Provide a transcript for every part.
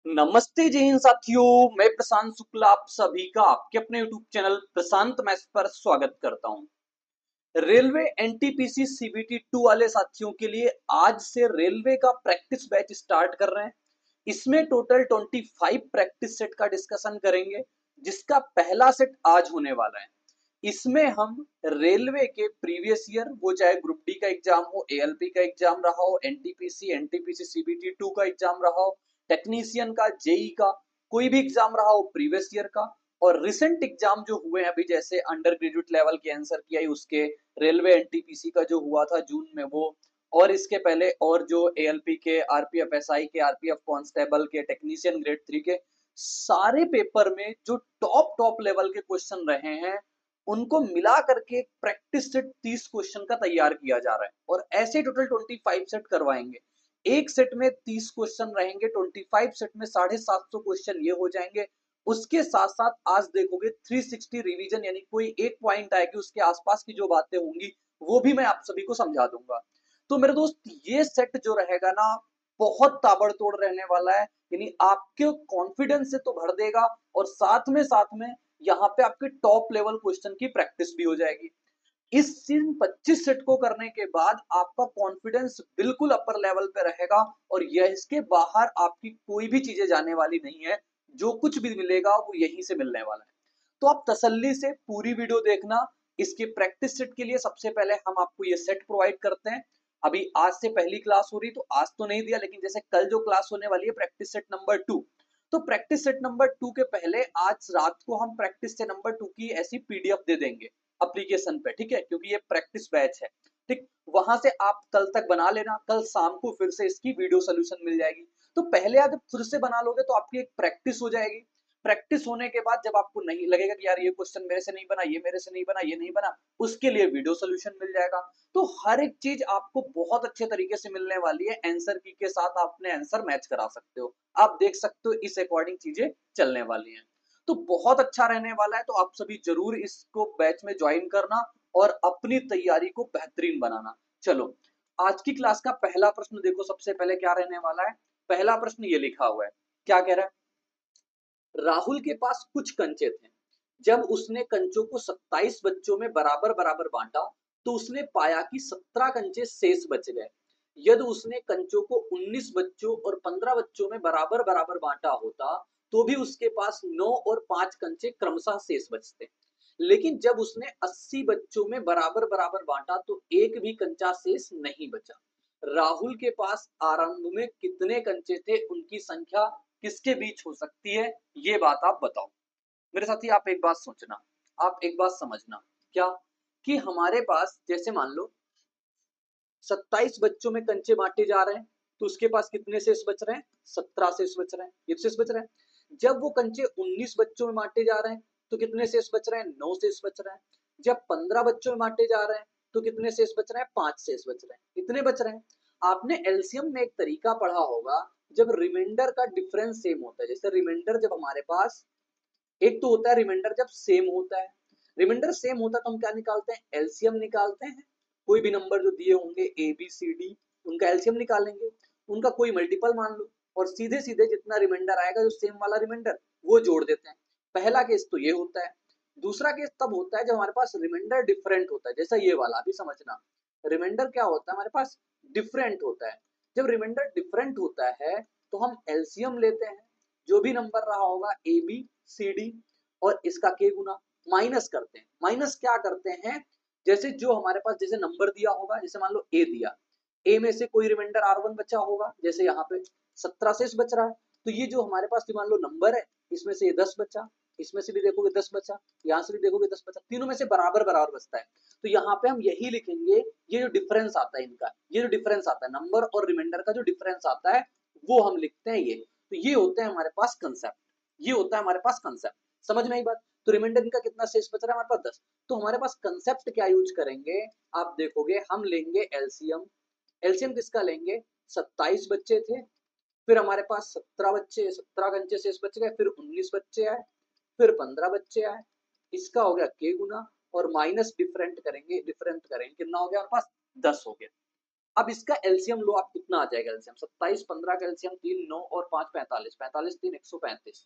नमस्ते जय हिंद साथियों। मैं प्रशांत शुक्ला आप सभी का आपके अपने यूट्यूब चैनल प्रशांत मैथ्स पर स्वागत करता हूं। रेलवे एनटीपीसी सीबीटी 2 वाले साथियों के लिए आज से रेलवे का प्रैक्टिस बैच स्टार्ट कर रहे हैं। इसमें टोटल 25 प्रैक्टिस सेट का डिस्कशन करेंगे, जिसका पहला सेट आज होने वाला है। इसमें हम रेलवे के प्रीवियस ईयर, वो चाहे ग्रुप डी का एग्जाम हो, एएलपी का एग्जाम रहा हो, एनटीपीसी सीबीटी 2 का एग्जाम रहा हो, टेक्नीशियन का, जेई का, कोई भी एग्जाम रहा हो प्रीवियस ईयर का, और रिसेंट एग्जाम जो हुए हैं अभी, जैसे अंडर ग्रेजुएट लेवल के आंसर किया उसके, रेलवे एनटीपीसी का जो हुआ था जून में वो, और इसके पहले और जो एएलपी के, आरपीएफ एसआई के, आरपीएफ कांस्टेबल के, टेक्नीशियन ग्रेड 3 के, सारे पेपर में जो टॉप टॉप लेवल के क्वेश्चन रहे हैं उनको मिला करके एक प्रैक्टिस सेट 30 क्वेश्चन का तैयार किया जा रहा है, और ऐसे टोटल 25 सेट करवाएंगे। एक सेट में 30 क्वेश्चन रहेंगे, 25 सेट में 750 क्वेश्चन ये हो जाएंगे। उसके साथ साथ आज देखोगे 360 रिवीजन, यानी कोई एक पॉइंट आएगी उसके आसपास की जो बातें होंगी वो भी मैं आप सभी को समझा दूंगा। तो मेरे दोस्त, ये सेट जो रहेगा ना, बहुत ताबड़तोड़ रहने वाला है। यानी आपके कॉन्फिडेंस से तो भर देगा, और साथ में यहाँ पे आपके टॉप लेवल क्वेश्चन की प्रैक्टिस भी हो जाएगी। इस इन 25 सेट को करने के बाद आपका कॉन्फिडेंस बिल्कुल अपर लेवल पे रहेगा, और यह इसके बाहर आपकी कोई भी चीजें जाने वाली नहीं है। जो कुछ भी मिलेगा वो यहीं से मिलने वाला है। तो आप तसल्ली से पूरी वीडियो देखना। इसके प्रैक्टिस सेट के लिए सबसे पहले हम आपको ये सेट प्रोवाइड करते हैं। अभी आज से पहली क्लास हो रही, तो आज तो नहीं दिया, लेकिन जैसे कल जो क्लास होने वाली है प्रैक्टिस सेट नंबर 2, तो प्रैक्टिस सेट नंबर 2 के पहले आज रात को हम प्रैक्टिस सेट नंबर 2 की ऐसी पीडीएफ दे देंगे एप्लीकेशन पे, ठीक है, क्योंकि ये प्रैक्टिस बैच है। ठीक, वहां से आप कल तक बना लेना, कल शाम को फिर से इसकी वीडियो सोल्यूशन मिल जाएगी। तो पहले आप जब खुद से बना लोगे तो आपकी एक प्रैक्टिस हो जाएगी। प्रैक्टिस होने के बाद जब आपको नहीं लगेगा कि यार ये क्वेश्चन मेरे से नहीं बना, ये मेरे से नहीं बना, ये नहीं बना, उसके लिए वीडियो सोल्यूशन मिल जाएगा। तो हर एक चीज आपको बहुत अच्छे तरीके से मिलने वाली है। आंसर की के साथ आप अपने आंसर मैच करा सकते हो, आप देख सकते हो, इस अकॉर्डिंग चीजें चलने वाली हैं। तो बहुत अच्छा रहने वाला है, तो आप सभी जरूर इसको बैच में ज्वाइन करना और अपनी तैयारी को बेहतरीन बनाना। चलो, आज की क्लास का पहला प्रश्न देखो, सबसे पहले क्या रहने वाला है। पहला प्रश्न ये लिखा हुआ है, क्या कह रहा है। राहुल के पास कुछ कंचे थे। जब उसने कंचों को 27 बच्चों में बराबर बराबर बांटा, तो उसने पाया कि 17 कंचे शेष बच गए। यदि उसने कंचों को 19 बच्चों और 15 बच्चों में बराबर बराबर बांटा होता, तो भी उसके पास 9 और 5 कंचे क्रमशः शेष बचते। लेकिन जब उसने 80 बच्चों में बराबर बराबर बांटा, तो एक भी कंचा शेष नहीं बचा। राहुल के पास आरंभ में कितने कंचे थे, उनकी संख्या किसके बीच हो सकती है, ये बात आप बताओ। मेरे साथी, आप एक बात सोचना, आप एक बात समझना, क्या कि हमारे पास जैसे मान लो 27 बच्चों में कंचे बांटे जा रहे हैं, तो उसके पास कितने शेष बच रहे हैं, 17 शेष बच रहे हैं, ये शेष बच रहे हैं। जब वो कंचे 19 बच्चों में बांटे जा रहे हैं, तो कितने शेष बच रहे हैं, 9 शेष बच रहे हैं। जब 15 बच्चों में बांटे जा रहे हैं, तो कितने शेष बच रहे हैं, 5 शेष बच रहे हैं, इतने बच रहे हैं। आपने एलसीएम में एक तरीका पढ़ा होगा, जब रिमाइंडर का डिफरेंस सेम होता है। जैसे रिमाइंडर जब हमारे पास, एक तो होता है रिमाइंडर जब सेम होता है। रिमाइंडर सेम होता है तो हम क्या निकालते हैं, एलसीएम निकालते हैं। कोई भी नंबर जो दिए होंगे ए बी सी डी, उनका एलसीएम निकालेंगे, उनका कोई मल्टीपल मान लो, और सीधे सीधे जितना रिमाइंडर आएगा जो सेम वाला रिमाइंडर, वो जोड़ देते हैं। पहला केस तो ये होता है। दूसरा केस तब होता है जब हमारे पास रिमाइंडर डिफरेंट होता है, जैसा ये वाला, अभी समझना। रिमाइंडर क्या होता है, हमारे पास डिफरेंट होता है। जब रिमाइंडर डिफरेंट होता है तो हम एलसीएम लेते हैं, जो भी नंबर रहा होगा ए बी सी डी, और इसका के गुना माइनस करते हैं। माइनस क्या करते हैं, जैसे जो हमारे पास जैसे नंबर दिया होगा, जैसे मान लो ए दिया, ए में से कोई रिमाइंडर R1 बचा होगा, जैसे यहाँ पे 17 शेष बच रहा है, तो ये जो हमारे पास मान लो नंबर है, इसमें से ये 10 बचा, इसमें से भी देखोगे 10 बचा, यहाँ से भी देखोगे 10 बचा, तीनों में से बराबर बराबर बचता है। तो यहाँ पे हम यही लिखेंगे, ये जो डिफरेंस आता है इनका, ये जो डिफरेंस आता है नंबर और रिमाइंडर का, जो डिफरेंस आता है वो हम लिखते हैं ये। तो ये होता है हमारे पास कंसेप्ट, ये होता है हमारे पास कंसेप्ट। समझ में आई बात। तो रिमाइंडर इनका कितना शेष बच रहा है, हमारे पास 10। तो हमारे पास कंसेप्ट क्या यूज करेंगे, आप देखोगे, हम लेंगे एलसीएम। एलसीएम किसका लेंगे, 27 बच्चे थे, फिर हमारे पास 17 बच्चे, 17 कंचे शेष बच गए, फिर 19 बच्चे आए, फिर 15 बच्चे आए, इसका हो गया के गुना, और माइनस डिफरेंट करेंगे, डिफरेंट करेंगे, कितना हो गया हमारे पास, 10 हो गया। अब इसका एलसीएम लो आप, कितना आ जाएगा एलसीएम, 27 15 का एलसीएम 3 9 और 5 45, 45 3 135,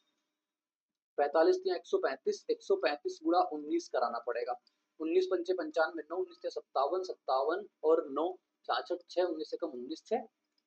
45 3 135, 135 गुणा 19 कराना पड़ेगा, 19 पंचे 95, 9 19 से 57, 57 और 9 66, 6 19 से कम 19 6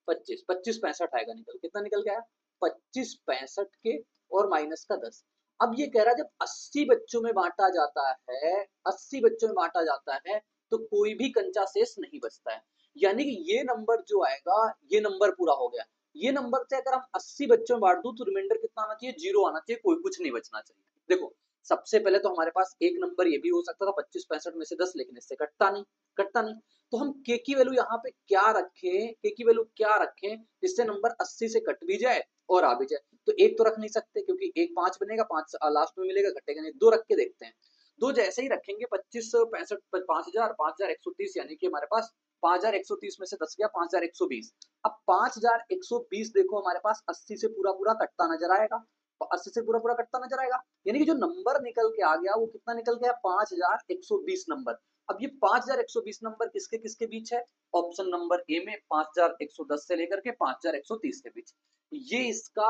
25, 25 65 आएगा निकल, कितना निकल के आया 25 65 के और माइनस का 10। अब ये कह रहा है जब 80 बच्चों में बांटा जाता है, 80 बच्चों में बांटा जाता है तो कोई भी कंचा शेष नहीं बचता है, यानी कि ये नंबर जो आएगा ये नंबर पूरा हो गया। ये नंबर से अगर हम 80 बच्चों में बांट दूं तो रिमाइंडर कितना आना चाहिए, 0 आना चाहिए, कोई कुछ नहीं बचना चाहिए। देखो सबसे पहले तो हमारे पास एक नंबर ये भी हो सकता था 25 65 में से 10, लेकिन इससे कटता नहीं। तो हम के की वैल्यू यहाँ पे क्या रखें, के की वैल्यू क्या रखें जिससे नंबर 80 से कट भी जाए और आ भी जाए। तो एक तो रख नहीं सकते क्योंकि एक 5 बनेगा, 5 लास्ट में मिलेगा, घटेगा नहीं, दो रख के देखते हैं। दो जैसे ही रखेंगे 25 65 5000 5130, यानी कि हमारे पास 5130 में से 10 गया 5120। अब 5120 देखो हमारे पास 80 से पूरा पूरा कटता नजर आएगा, 80 से पूरा पूरा कटता नजर आएगा, यानी कि जो नंबर निकल के आ गया वो कितना निकल गया 5120 नंबर। अब ये 5120 नंबर किसके किसके बीच है, ऑप्शन नंबर ए में 5110 से लेकर के 5130 के बीच। ये इसका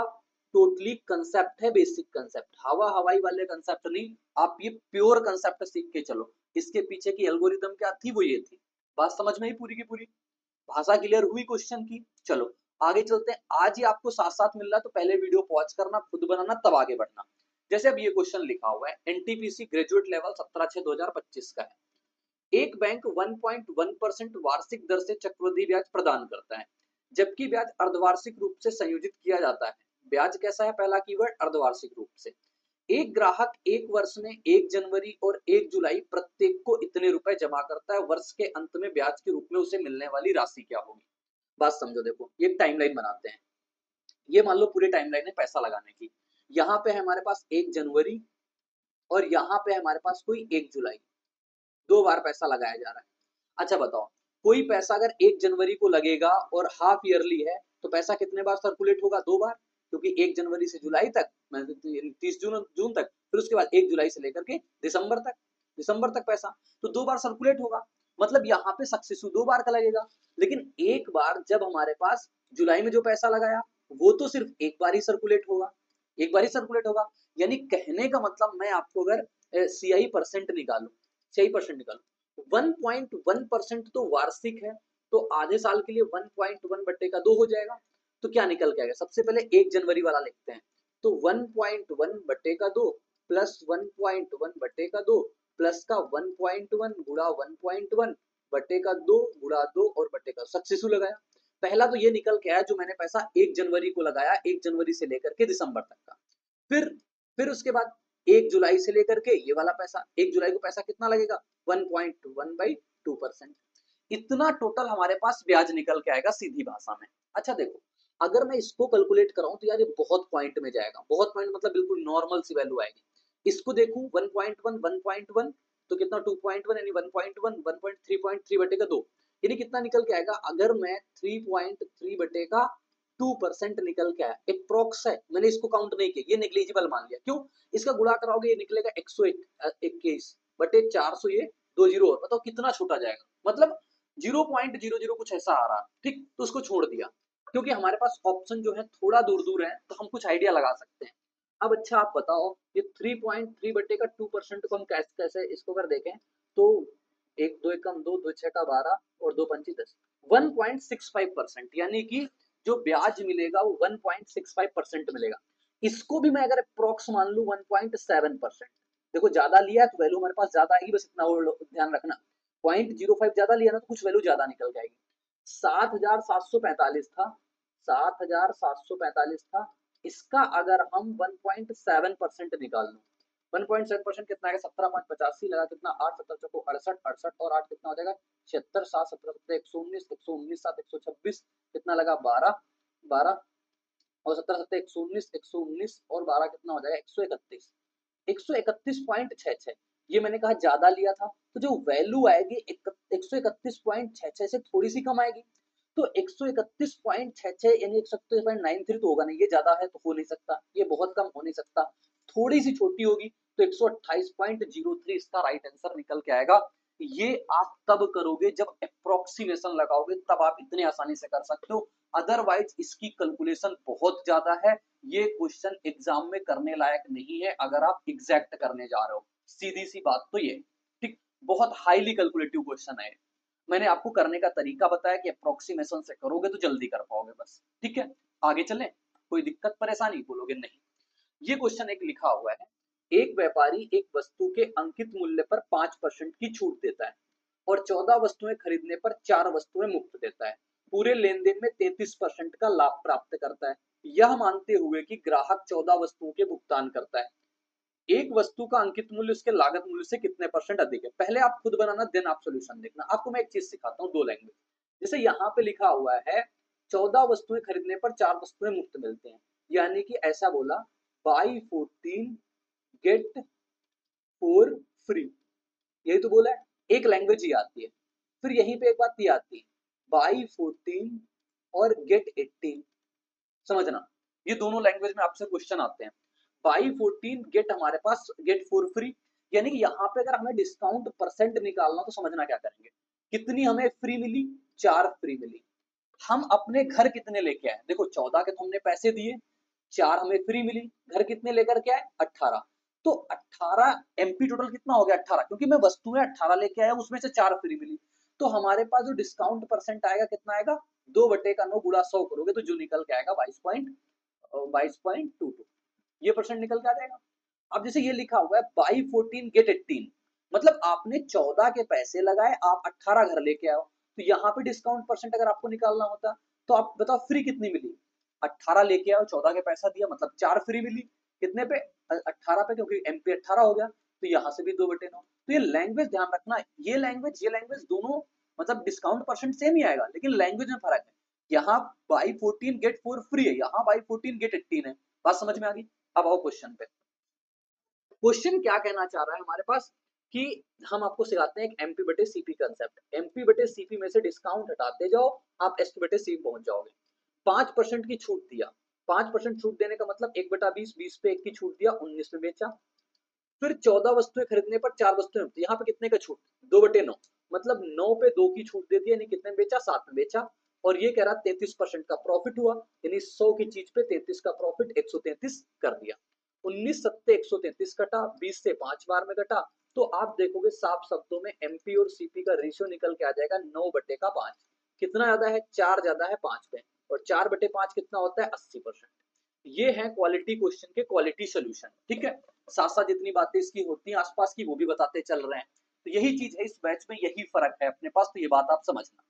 टोटली कंसेप्ट है, बेसिक कंसेप्ट, हवा हवाई वाले कंसेप्ट नहीं, आप ये प्योर कंसेप्ट सीख के चलो। इसके पीछे की एल्गोरिदम क्या थी, वो ये थी। बात समझ में ही पूरी की पूरी, भाषा क्लियर हुई क्वेश्चन की। चलो आगे चलते हैं, आज ही आपको साथ साथ मिल रहा है तो पहले वीडियो पॉज करना, खुद बनाना, तब आगे बढ़ना। जैसे अब ये क्वेश्चन लिखा हुआ है, एनटीपीसी ग्रेजुएट लेवल 17/6/2025 का है। एक बैंक 1.1% वार्षिक दर से चक्रवृद्धि ब्याज प्रदान करता है, जबकि ब्याज अर्धवार्षिक रूप से संयोजित किया जाता है। ब्याज कैसा है, पहला कीवर्ड अर्धवार्षिक रूप से। एक ग्राहक एक वर्ष में 1 जनवरी और 1 जुलाई प्रत्येक को इतने रुपए जमा करता है, वर्ष के अंत में ब्याज के रूप में उसे मिलने वाली राशि क्या होगी। बात समझो, देखो ये टाइमलाइन बनाते हैं, ये मान लो पूरी टाइमलाइन है पैसा लगाने की। यहाँ पे है हमारे पास 1 जनवरी और यहाँ पे हमारे पास कोई 1 जुलाई, दो बार पैसा लगाया जा रहा है। अच्छा बताओ, कोई पैसा अगर 1 जनवरी को लगेगा और हाफ ईयरली है तो पैसा कितने बार सर्कुलेट होगा, दो बार, क्योंकि 1 जनवरी से जुलाई तक, 30 जून तक, फिर उसके बाद 1 जुलाई से लेकर के दिसंबर तक पैसा, तो दो बार सर्कुलेट होगा। मतलब यहाँ पे सक्सेसफुल दो बार का लगेगा, लेकिन एक बार जब हमारे पास जुलाई में जो पैसा लगाया वो तो सिर्फ एक बार ही सर्कुलेट होगा, एक बार ही सर्कुलेट होगा। यानी कहने का मतलब, मैं आपको अगर सीआई परसेंट निकालू, सीआई परसेंट निकालू, 1.1% तो वार्षिक है, तो आधे साल के लिए 1.1 बट्टे का 2 हो जाएगा। तो क्या निकल के आएगा, सबसे पहले 1 जनवरी वाला लिखते हैं, तो 1.1 बट्टे का 2 प्लस 1.1 बट्टे का 2 प्लस का 1.1 गुणा 1.1 बट्टे का 2 गुणा 2 और बट्टे का सक्सेसफुल लगाया। पहला तो ये निकल के आया जो मैंने पैसा 1 जनवरी को लगाया, 1 जनवरी से लेकर के दिसंबर तक का। फिर उसके बाद 1 जुलाई से लेकर के ये वाला पैसा, 1 जुलाई को पैसा कितना लगेगा 1.1/2%। इतना टोटल हमारे पास ब्याज निकल के आएगा सीधी भाषा में। अच्छा देखो, अगर मैं इसको कैलकुलेट कराऊं तो यार ये बहुत पॉइंट में जाएगा, बहुत पॉइंट मतलब बिल्कुल नॉर्मल सी वैल्यू आएगी। इसको देखूं 1.1 तो कितना 2.1 यानी 1.1 1.3 बटे का 2, यानी कितना निकल के आएगा, अगर मैं 3.3 बटे का 2% निकल के आया, एक प्रोक्स है, मैंने इसको काउंट नहीं किया, ये नेग्लिजिबल मान लिया। क्यों, इसका गुणा कराओगे ये निकलेगा 121 बटे 400, ये 2 जीरो और बताओ कितना छोटा जाएगा, मतलब 0.00 कुछ ऐसा आ रहा। ठीक, तो उसको छोड़ दिया क्योंकि हमारे पास ऑप्शन जो है थोड़ा दूर दूर है, तो हम कुछ आइडिया लगा सकते हैं। अब अच्छा आप बताओ, ये 3.3 बटे का 2% को हम कैसे कैसे इसको अगर देखें तो एक दो एकम दो, दो छह का 12 और दो पंची 10, 1.65%, यानी कि जो ब्याज मिलेगा वो 1.65% मिलेगा। इसको भी मैं अगर अप्रोक्स मान लू 1.7%, देखो ज्यादा लिया है तो वैल्यू हमारे पास ज्यादा आएगी, बस इतना ध्यान रखना। 0.05 ज्यादा लिया ना तो कुछ वैल्यू ज्यादा निकल जाएगी। 7,745 था, 7,745 था, इसका अगर हम 1.7% निकाल लो, 1.7% कितना है, 17.85 लगा, कितना 8 17 चौको 68, 68 और 8 कितना हो जाएगा 76, 7 17 17 119, 119 7 126, कितना लगा 12, 12 और 17 17 119, 119 और 12 कितना हो जाएगा 131, 131.66। ये मैंने कहा ज्यादा लिया था, तो जो वैल्यू आएगी 131.66 से थोड़ी सी कम आएगी, तो 131.66 यानी 131.93 तो होगा नहीं, ये ज्यादा है तो हो नहीं सकता, ये बहुत कम हो नहीं सकता, थोड़ी सी छोटी होगी, तो 128.03 इसका राइट आंसर निकल के आएगा। ये आप तब करोगे जब अप्रोक्सीमेशन लगाओगे, तब आप इतने आसानी से कर सकते हो। अदरवाइज इसकी कैलकुलेशन बहुत ज्यादा है। ये क्वेश्चन एग्जाम में करने लायक नहीं है अगर आप एग्जैक्ट करने जा रहे हो। सीधी सी बात तो ये, ठीक। बहुत हाईली कैलकुलेटिव क्वेश्चन है। मैंने आपको करने का तरीका बताया कि अप्रोक्सीमेशन से करोगे तो जल्दी कर पाओगे बस, ठीक है। आगे चलें, कोई दिक्कत परेशानी? बोलोगे नहीं। ये क्वेश्चन एक लिखा हुआ है, एक व्यापारी एक वस्तु के अंकित मूल्य पर 5% की छूट देता है और 14 वस्तुएं खरीदने पर 4 वस्तुएं मुफ्त देता है। पूरे लेन देन में 33% का लाभ प्राप्त करता है, यह मानते हुए कि ग्राहक 14 वस्तुओं के भुगतान करता है। एक वस्तु का अंकित मूल्य उसके लागत मूल्य से कितने परसेंट अधिक है? पहले आप खुद बनाना, देन आप सोल्यूशन देखना। आपको मैं एक चीज सिखाता हूँ, दो लैंग्वेज। जैसे यहाँ पे लिखा हुआ है 14 वस्तुएं खरीदने पर 4 वस्तुएं मुफ्त मिलते हैं, यानी कि ऐसा बोला, बाई 14 गेट 4 फ्री, यही तो बोला है। एक लैंग्वेज ही आती है। फिर यहीं पे एक बात ये आती है, बाई 14 और गेट 18। समझना, ये दोनों लैंग्वेज में आपसे क्वेश्चन आते हैं। बाई 14 गेट हमारे पास गेट 4 फ्री, यानी कि यहाँ पे अगर हमें डिस्काउंट परसेंट निकालना तो समझना क्या करेंगे, कितनी हमें फ्री मिली? 4 फ्री मिली। हम अपने घर कितने लेके आए? देखो 14 के तो हमने पैसे दिए, 4 हमें फ्री मिली। घर कितने लेकर के आए? 18। तो 18 एमपी टोटल कितना हो गया? 18, क्योंकि मैं वस्तुएं 18 लेके आया, उसमें से 4 फ्री मिली। तो हमारे पास जो डिस्काउंट परसेंट आएगा कितना आएगा? 2/9 गुणा 100 करोगे तो जो निकल के आएगा 22.22, ये परसेंट निकल के आ जाएगा। अब जैसे ये लिखा हुआ है बाई 14 गेट 18, मतलब आपने 14 के पैसे लगाए, आप 18 घर लेके आओ। तो यहाँ पे डिस्काउंट परसेंट अगर आपको निकालना होता तो आप बताओ फ्री कितनी मिली? 18 लेके आओ, 14 के पैसा दिया, मतलब 4 फ्री मिली। कितने पे? 18 पे, क्योंकि एमपी 18 हो गया। तो यहाँ से भी 2/9। तो ये लैंग्वेज ध्यान रखना, ये लैंग्वेज दोनों मतलब डिस्काउंट परसेंट सेम ही आएगा, लेकिन लैंग्वेज में फर्क है। यहाँ बाई 14 गेट 4 फ्री है, यहाँ बाई 14 गेट 18 है। बात समझ में आ गई? अब आओ क्वेश्चन पे। क्वेश्चन क्या कहना चाह रहा है हमारे पास कि हम आपको सिखाते हैं एक एमपी बटे सीपी कंसेप्ट। एमपी बटे सीपी में से डिस्काउंट हटाते जाओ, आप एसपी बटे सीपी पहुंच जाओगे। 5% की छूट दिया, 5% छूट देने का मतलब 1/20, 20 पे 1 की छूट दिया, 19 में बेचा। फिर 14 वस्तुएं खरीदने पर 4 वस्तुएं मुफ्त, यहाँ पे कितने का छूट? 2/9, मतलब 9 पे 2 की छूट दे दी, यानी कितने में बेचा? 7 में बेचा। और ये कह रहा 33% का प्रॉफिट हुआ, यानी 100 की चीज पे 33 का प्रॉफिट 133 कर दिया। 19 सत्ते 133 कटा, 20 से 5 बार में कटा। तो आप देखोगे साफ शब्दों में एमपी और सीपी का रेशियो निकल के आ जाएगा 9/5। कितना ज्यादा है? 4 ज्यादा है 5 पे, और 4/5 कितना होता है? 80%। ये है क्वालिटी क्वेश्चन के क्वालिटी सोल्यूशन, ठीक है। साथ साथ जितनी बातें इसकी होती हैं आसपास की वो भी बताते चल रहे हैं। तो यही चीज है इस बैच में, यही फर्क है अपने पास, तो ये बात आप समझना।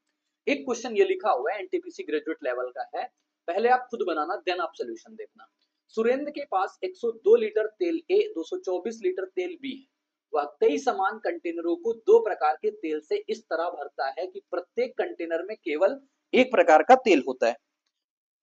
एक क्वेश्चन ये लिखा हुआ है, एनटीपीसी ग्रेजुएट लेवल का है। पहले आप खुद बनाना, देन आप सोल्यूशन देखना। सुरेंद्र के पास 102 लीटर तेल ए, 224 लीटर तेल बी है। वह कई समान कंटेनरों को 2 प्रकार के तेल से इस तरह भरता है कि प्रत्येक कंटेनर में केवल एक प्रकार का तेल होता है,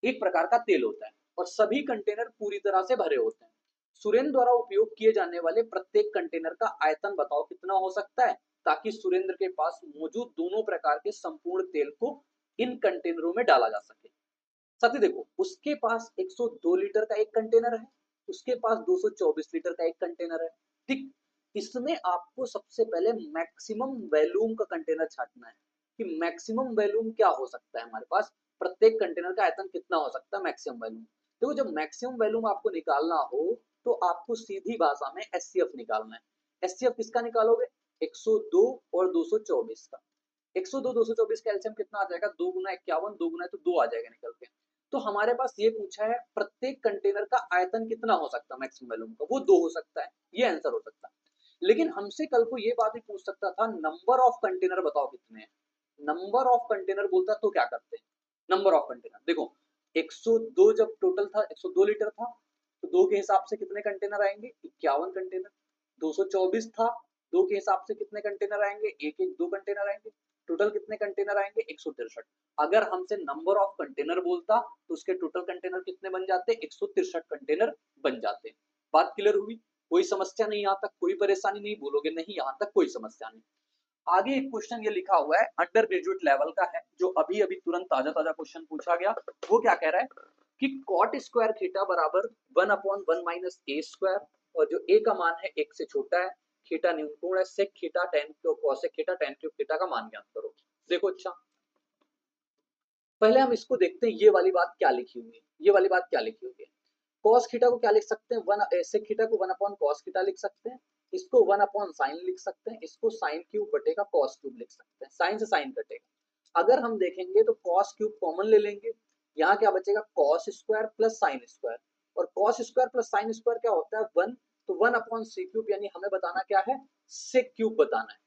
एक प्रकार का तेल होता है और सभी कंटेनर पूरी तरह से भरे होते हैं। सुरेंद्र द्वारा उपयोग किए जाने वाले प्रत्येक कंटेनर का आयतन बताओ कितना हो सकता है, ताकि सुरेंद्र के पास मौजूद दोनों प्रकार के संपूर्ण तेल को इन कंटेनरों में डाला जा सके। साथी देखो, उसके पास 102 लीटर का एक कंटेनर है, उसके पास 224 लीटर का एक कंटेनर है, ठीक। इसमें आपको सबसे पहले मैक्सिमम वैल्यूम का कंटेनर छांटना है कि मैक्सिमम वैल्यूम क्या हो सकता है हमारे पास, प्रत्येक कंटेनर का आयतन कितना हो सकता है मैक्सिमम वैल्यूम। तो जब मैक्सिमम वैल्यूम आपको निकालना हो तो आपको सीधी भाषा में एचसीएफ निकालना है। एचसीएफ किसका निकालोगे? 102 और 224 का। 102 224 का एलसीएम कितना आ जाएगा? 2 गुना 51, 2 गुना तो 2 आ जाएगा निकल के। तो हमारे पास ये पूछा है प्रत्येक कंटेनर का आयतन कितना हो सकता है मैक्सिमम वैल्यूम का, वो 2 हो सकता है, ये आंसर हो सकता है। लेकिन हमसे कल को ये बात भी पूछ सकता था, नंबर ऑफ कंटेनर बताओ कितने हैं। नंबर ऑफ कंटेनर बोलता तो क्या करते हैं? नंबर ऑफ कंटेनर देखो, 102 जब टोटल था, 102 लीटर था, तो 2 के हिसाब से कितने कंटेनर आएंगे? 51 कंटेनर। 224 था, 2 के हिसाब से कितने कंटेनर आएंगे? एक एक 2 कंटेनर आएंगे। टोटल कितने कंटेनर आएंगे? 163। अगर हमसे नंबर ऑफ कंटेनर बोलता तो उसके टोटल कंटेनर कितने बन जाते? 163 कंटेनर बन जाते। बात क्लियर हुई? कोई समस्या नहीं, यहाँ तक कोई परेशानी नहीं? बोलोगे नहीं, यहाँ तक कोई समस्या नहीं। आगे एक क्वेश्चन ये लिखा हुआ है, अंडर ग्रेजुएट लेवल का है, जो अभी अभी तुरंत ताजा ताजा क्वेश्चन पूछा गया। वो क्या कह रहा है कि कॉट स्क्वायर थीटा बराबर 1/1 माइनस ए स्क्वायर, और जो ए का मान है 1 से छोटा है, थीटा न्यून कोण है, sec theta tan cosec theta tan cube theta का मान ज्ञात करो। देखो अच्छा, पहले हम इसको देखते हैं, ये वाली बात क्या लिखी हुई है, ये वाली बात क्या लिखी हुई है। cos थीटा को क्या लिख सकते हैं, वन सेक थीटा को 1 cos थीटा लिख सकते हैं, इसको 1 sin लिख सकते हैं, इसको sin क्यूब बटेगा cos क्यूब लिख सकते हैं, साइन से साइन कटेगा। अगर हम देखेंगे तो cos क्यूब कॉमन ले लेंगे, यहाँ क्या बचेगा cos square plus sine square, और cos square plus sine square क्या होता है 1, तो 1/c क्यूब, यानी हमें बताना क्या है, सेक क्यूब बताना है,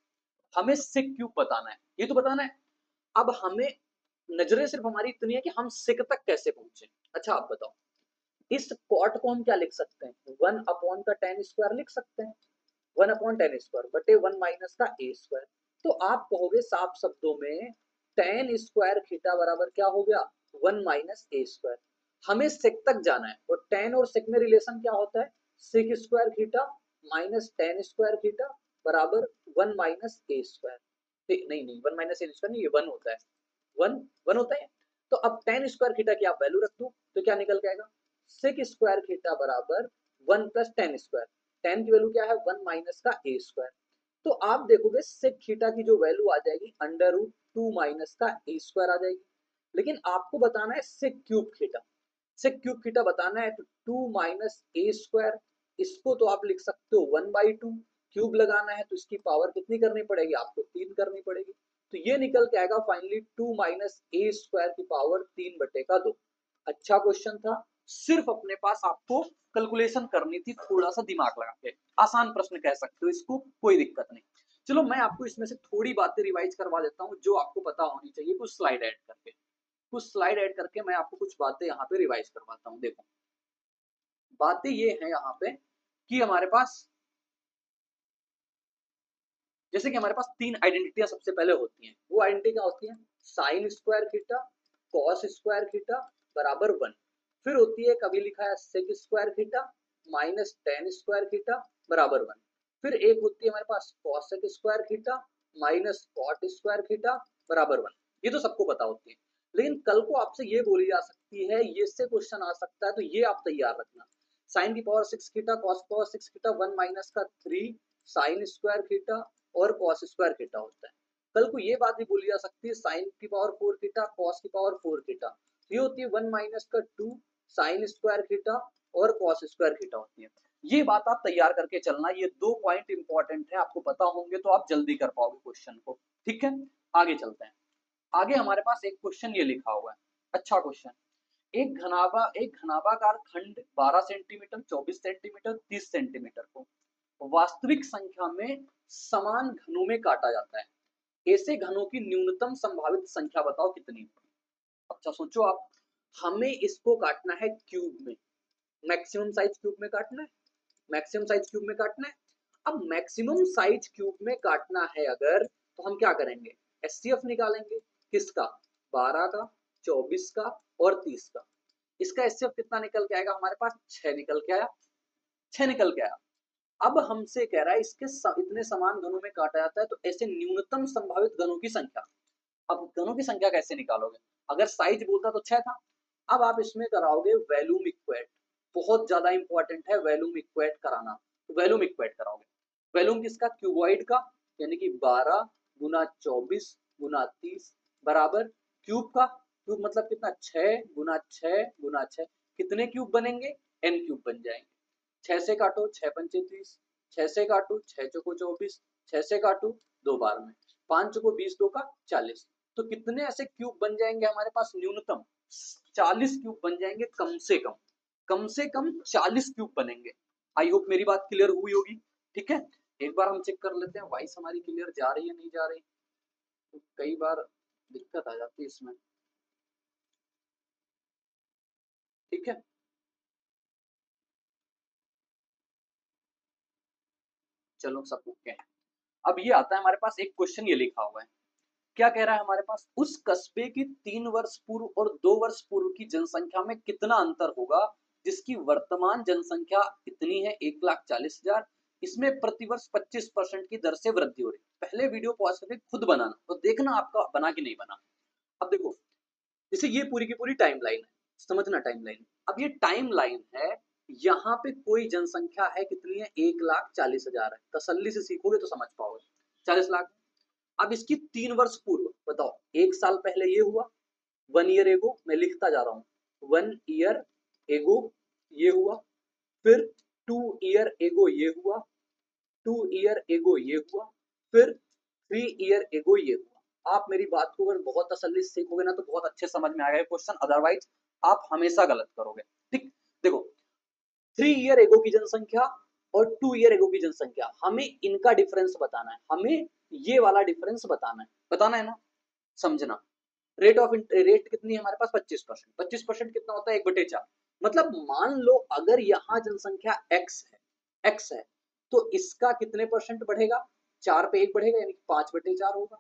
हमें सेक क्यूब बताना है, ये तो बताना है। अब हमें नजरें सिर्फ हमारी इतनी है कि हम सेक तक कैसे पहुंचे। अच्छा आप बताओ, इस कॉट को हम क्या लिख सकते हैं, 1 का tan स्क्वायर लिख सकते हैं, 1/tan स्क्वायर बटे 1 माइनस का a स्क्वायर। तो आप कहोगे साफ शब्दों में tan स्क्वायर थीटा बराबर क्या हो गया, 1 माइनस a स्क्वायर। हमें सेक तक जाना है, और tan और सेक में रिलेशन क्या होता है, sec square theta minus tan square theta बराबर 1 माइनस a स्क्वायर। नहीं नहीं, 1 माइनस a स्क्वायर नहीं, ये 1 होता है, 1 होता है। तो अब tan स्क्वायर थीटा की आप वैल्यू रख दो, तो क्या निकल के आएगा, सेक स्क्वायर थीटा बराबर 1 प्लस tan स्क्वायर, tan की वैल्यू क्या है 1 माइनस का a स्क्वायर। तो आप देखोगे सेक थीटा की जो वैल्यू आ जाएगी √2 माइनस का a स्क्वायर आ जाएगी। लेकिन आपको बताना है sec cube theta, sec cube theta बताना है, तो 2 माइनस a स्क्वायर, इसको तो आप लिख सकते हो 1/2, क्यूब लगाना है तो इसकी पावर कितनी करनी पड़ेगी आपको, 3 करनी पड़ेगी। तो ये निकल के आएगा फाइनली 2 माइनस a स्क्वायर की पावर 3/2। अच्छा क्वेश्चन था, सिर्फ अपने पास आपको कैलकुलेशन करनी थी, थोड़ा सा दिमाग लगा के, आसान प्रश्न कह सकते हो इसको, कोई दिक्कत नहीं। चलो मैं आपको इसमें से थोड़ी बातें रिवाइज करवा देता हूँ जो आपको पता होनी चाहिए, कुछ स्लाइड ऐड करके, कुछ स्लाइड ऐड करके मैं आपको कुछ बातें यहाँ पे रिवाइज करवाता हूँ। देखो बातें ये है यहाँ पे कि हमारे पास, जैसे कि हमारे पास 3 आइडेंटिटियां सबसे पहले होती हैं, वो आइडेंटिटी क्या होती है, sine square theta cos square theta बराबर 1, फिर होती है कभी लिखा है sec square theta minus tan square theta बराबर 1, फिर एक होती है हमारे पास cosec square theta minus cot square theta बराबर 1। ये तो सबको पता होती है, लेकिन कल को आपसे ये बोली जा सकती है, ये से क्वेश्चन आ सकता है, तो ये आप तैयार रखना, साइन की power 6 theta cos power 6 theta 1 minus का 3 साइन स्क्वायर थीटा और कॉस स्क्वायर थीटा होता है। कल को ये बात भी बोली जा सकती है, साइन की पावर 4 थीटा कॉस की पावर 4 थीटा, ये होती है 1 माइनस का 2 साइन स्क्वायर थीटा और कॉस स्क्वायर थीटा होती है। ये बात आप तैयार करके चलना, ये 2 पॉइंट इंपॉर्टेंट है, आपको पता होंगे तो आप जल्दी कर पाओगे क्वेश्चन को। ठीक है, आगे चलते हैं। आगे हमारे पास एक क्वेश्चन ये लिखा हुआ है, अच्छा क्वेश्चन, एक घनाभाकार खंड 12 सेंटीमीटर 24 सेंटीमीटर 30 सेंटीमीटर को वास्तविक संख्या में समान घनों में काटा जाता है, ऐसे घनों की न्यूनतम संभावित संख्या बताओ कितनी। अच्छा सोचो आप, हमें इसको काटना है क्यूब में, मैक्सिमम साइज क्यूब में काटना है, मैक्सिमम साइज क्यूब में काटना है। अब मैक्सिमम साइज क्यूब में काटना है अगर, तो हम क्या करेंगे, एचसीएफ निकालेंगे, किसका, 12 का 24 का और 30 का। इसका एचसीएफ कितना निकल के आएगा, हमारे पास 6 निकल के आया, 6 निकल के आया। अब हमसे कह रहा है इसके इतने समान घनों में काटा जाता है, तो ऐसे न्यूनतम संभावित घनों की संख्या। अब घनों की संख्या कैसे निकालोगे, अगर साइज बोलता तो 6 था, अब आप इसमें कराओगे वैल्यूम इक्वेट, बहुत ज्यादा इंपॉर्टेंट है वैल्यूम इक्वेट कराना, तो वैल्यूम इक्वेट कराओगे, वैल्यूम किसका, क्यूबॉइड का, यानी कि 12 गुना 24 गुना 30 बराबर क्यूब का, क्यूब मतलब कितना, 6 गुना 6 गुना 6, कितने क्यूब बनेंगे, n क्यूब बन जाएंगे। 6 से काटो 6 पंचे 30, 6 से काटो 6 चौको 24, 6 से काटो 2 बार में, 5 चौको 20 2 का 40, तो कितने ऐसे क्यूब बन जाएंगे हमारे पास, न्यूनतम 40 क्यूब बन जाएंगे, कम से कम 40 क्यूब बनेंगे। आई होप मेरी बात क्लियर हुई होगी। ठीक है, एक बार हम चेक कर लेते हैं वॉइस हमारी क्लियर जा रही है नहीं जा रही, तो कई बार दिक्कत आ जाती है इसमें। ठीक है, चलो सब ओके है। अब ये आता है हमारे पास एक क्वेश्चन ये लिखा हुआ है, क्या कह रहा है हमारे पास, उस कस्बे की 3 वर्ष पूर्व और 2 वर्ष पूर्व की जनसंख्या में कितना अंतर होगा, जिसकी वर्तमान जनसंख्या इतनी है 1,40,000, इसमें प्रतिवर्ष 25% की दर से वृद्धि हो रही है। पहले वीडियो पॉज करके खुद बनाना, तो देखना आपका बना कि नहीं बना। अब देखो, जैसे ये पूरी की पूरी टाइमलाइन है, समझना टाइमलाइन, अब ये टाइमलाइन है यहाँ पे कोई जनसंख्या है, कितनी है, 1,40,000 है। तसल्ली से सीखोगे तो समझ पाओगे। 40 लाख। अब इसकी 3 वर्ष पूर्व बताओ, 1 साल पहले ये हुआ, 1 ईयर एगो, मैं लिखता जा रहा हूँ, 1 ईयर एगो ये हुआ, फिर 2 ईयर एगो ये हुआ, 2 ईयर एगो ये हुआ, फिर 3 ईयर एगो ये हुआ। आप मेरी बात को अगर बहुत तसल्ली से सीखोगे ना तो बहुत अच्छे समझ में आएगा क्वेश्चन, अदरवाइज आप हमेशा गलत करोगे। ठीक, देखो 3 ईयर एगो की जनसंख्या और 2 ईयर एगो की जनसंख्या, हमें इनका डिफरेंस बताना है, हमें ये वाला डिफरेंस बताना है ना, समझना। रेट कितनी है हमारे पास, 25%। 25% कितना होता है, 1/4। मतलब मान लो अगर यहाँ जनसंख्या x है तो इसका कितने परसेंट बढ़ेगा, 4 पे 1 बढ़ेगा, यानी 5/4 होगा,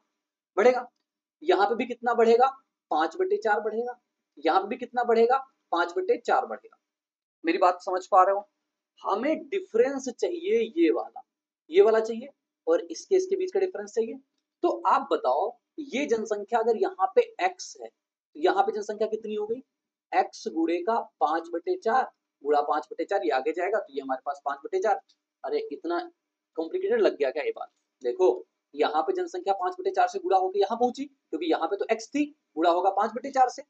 बढ़ेगा। यहाँ पे भी कितना बढ़ेगा, 5/4 बढ़ेगा, यहाँ पे भी कितना बढ़ेगा, 5/4 बढ़ेगा। मेरी बात समझ पा रहे हो? हमें डिफरेंस चाहिए ये वाला चाहिए, और इसके बीच का डिफरेंस चाहिए। तो आप बताओ, ये जनसंख्या अगर यहाँ पे x है तो यहाँ पे जनसंख्या कितनी हो गई, x गुणे का 5/4 गुणा 5/4, ये आगे जाएगा तो ये हमारे पास 5/4। अरे इतना कॉम्प्लिकेटेड लग गया क्या ये बात? देखो यहाँ पे जनसंख्या 5/4 से गुणा होकर यहाँ पहुंची, क्योंकि यहाँ पे तो x थी, गुणा होगा 5/4 से।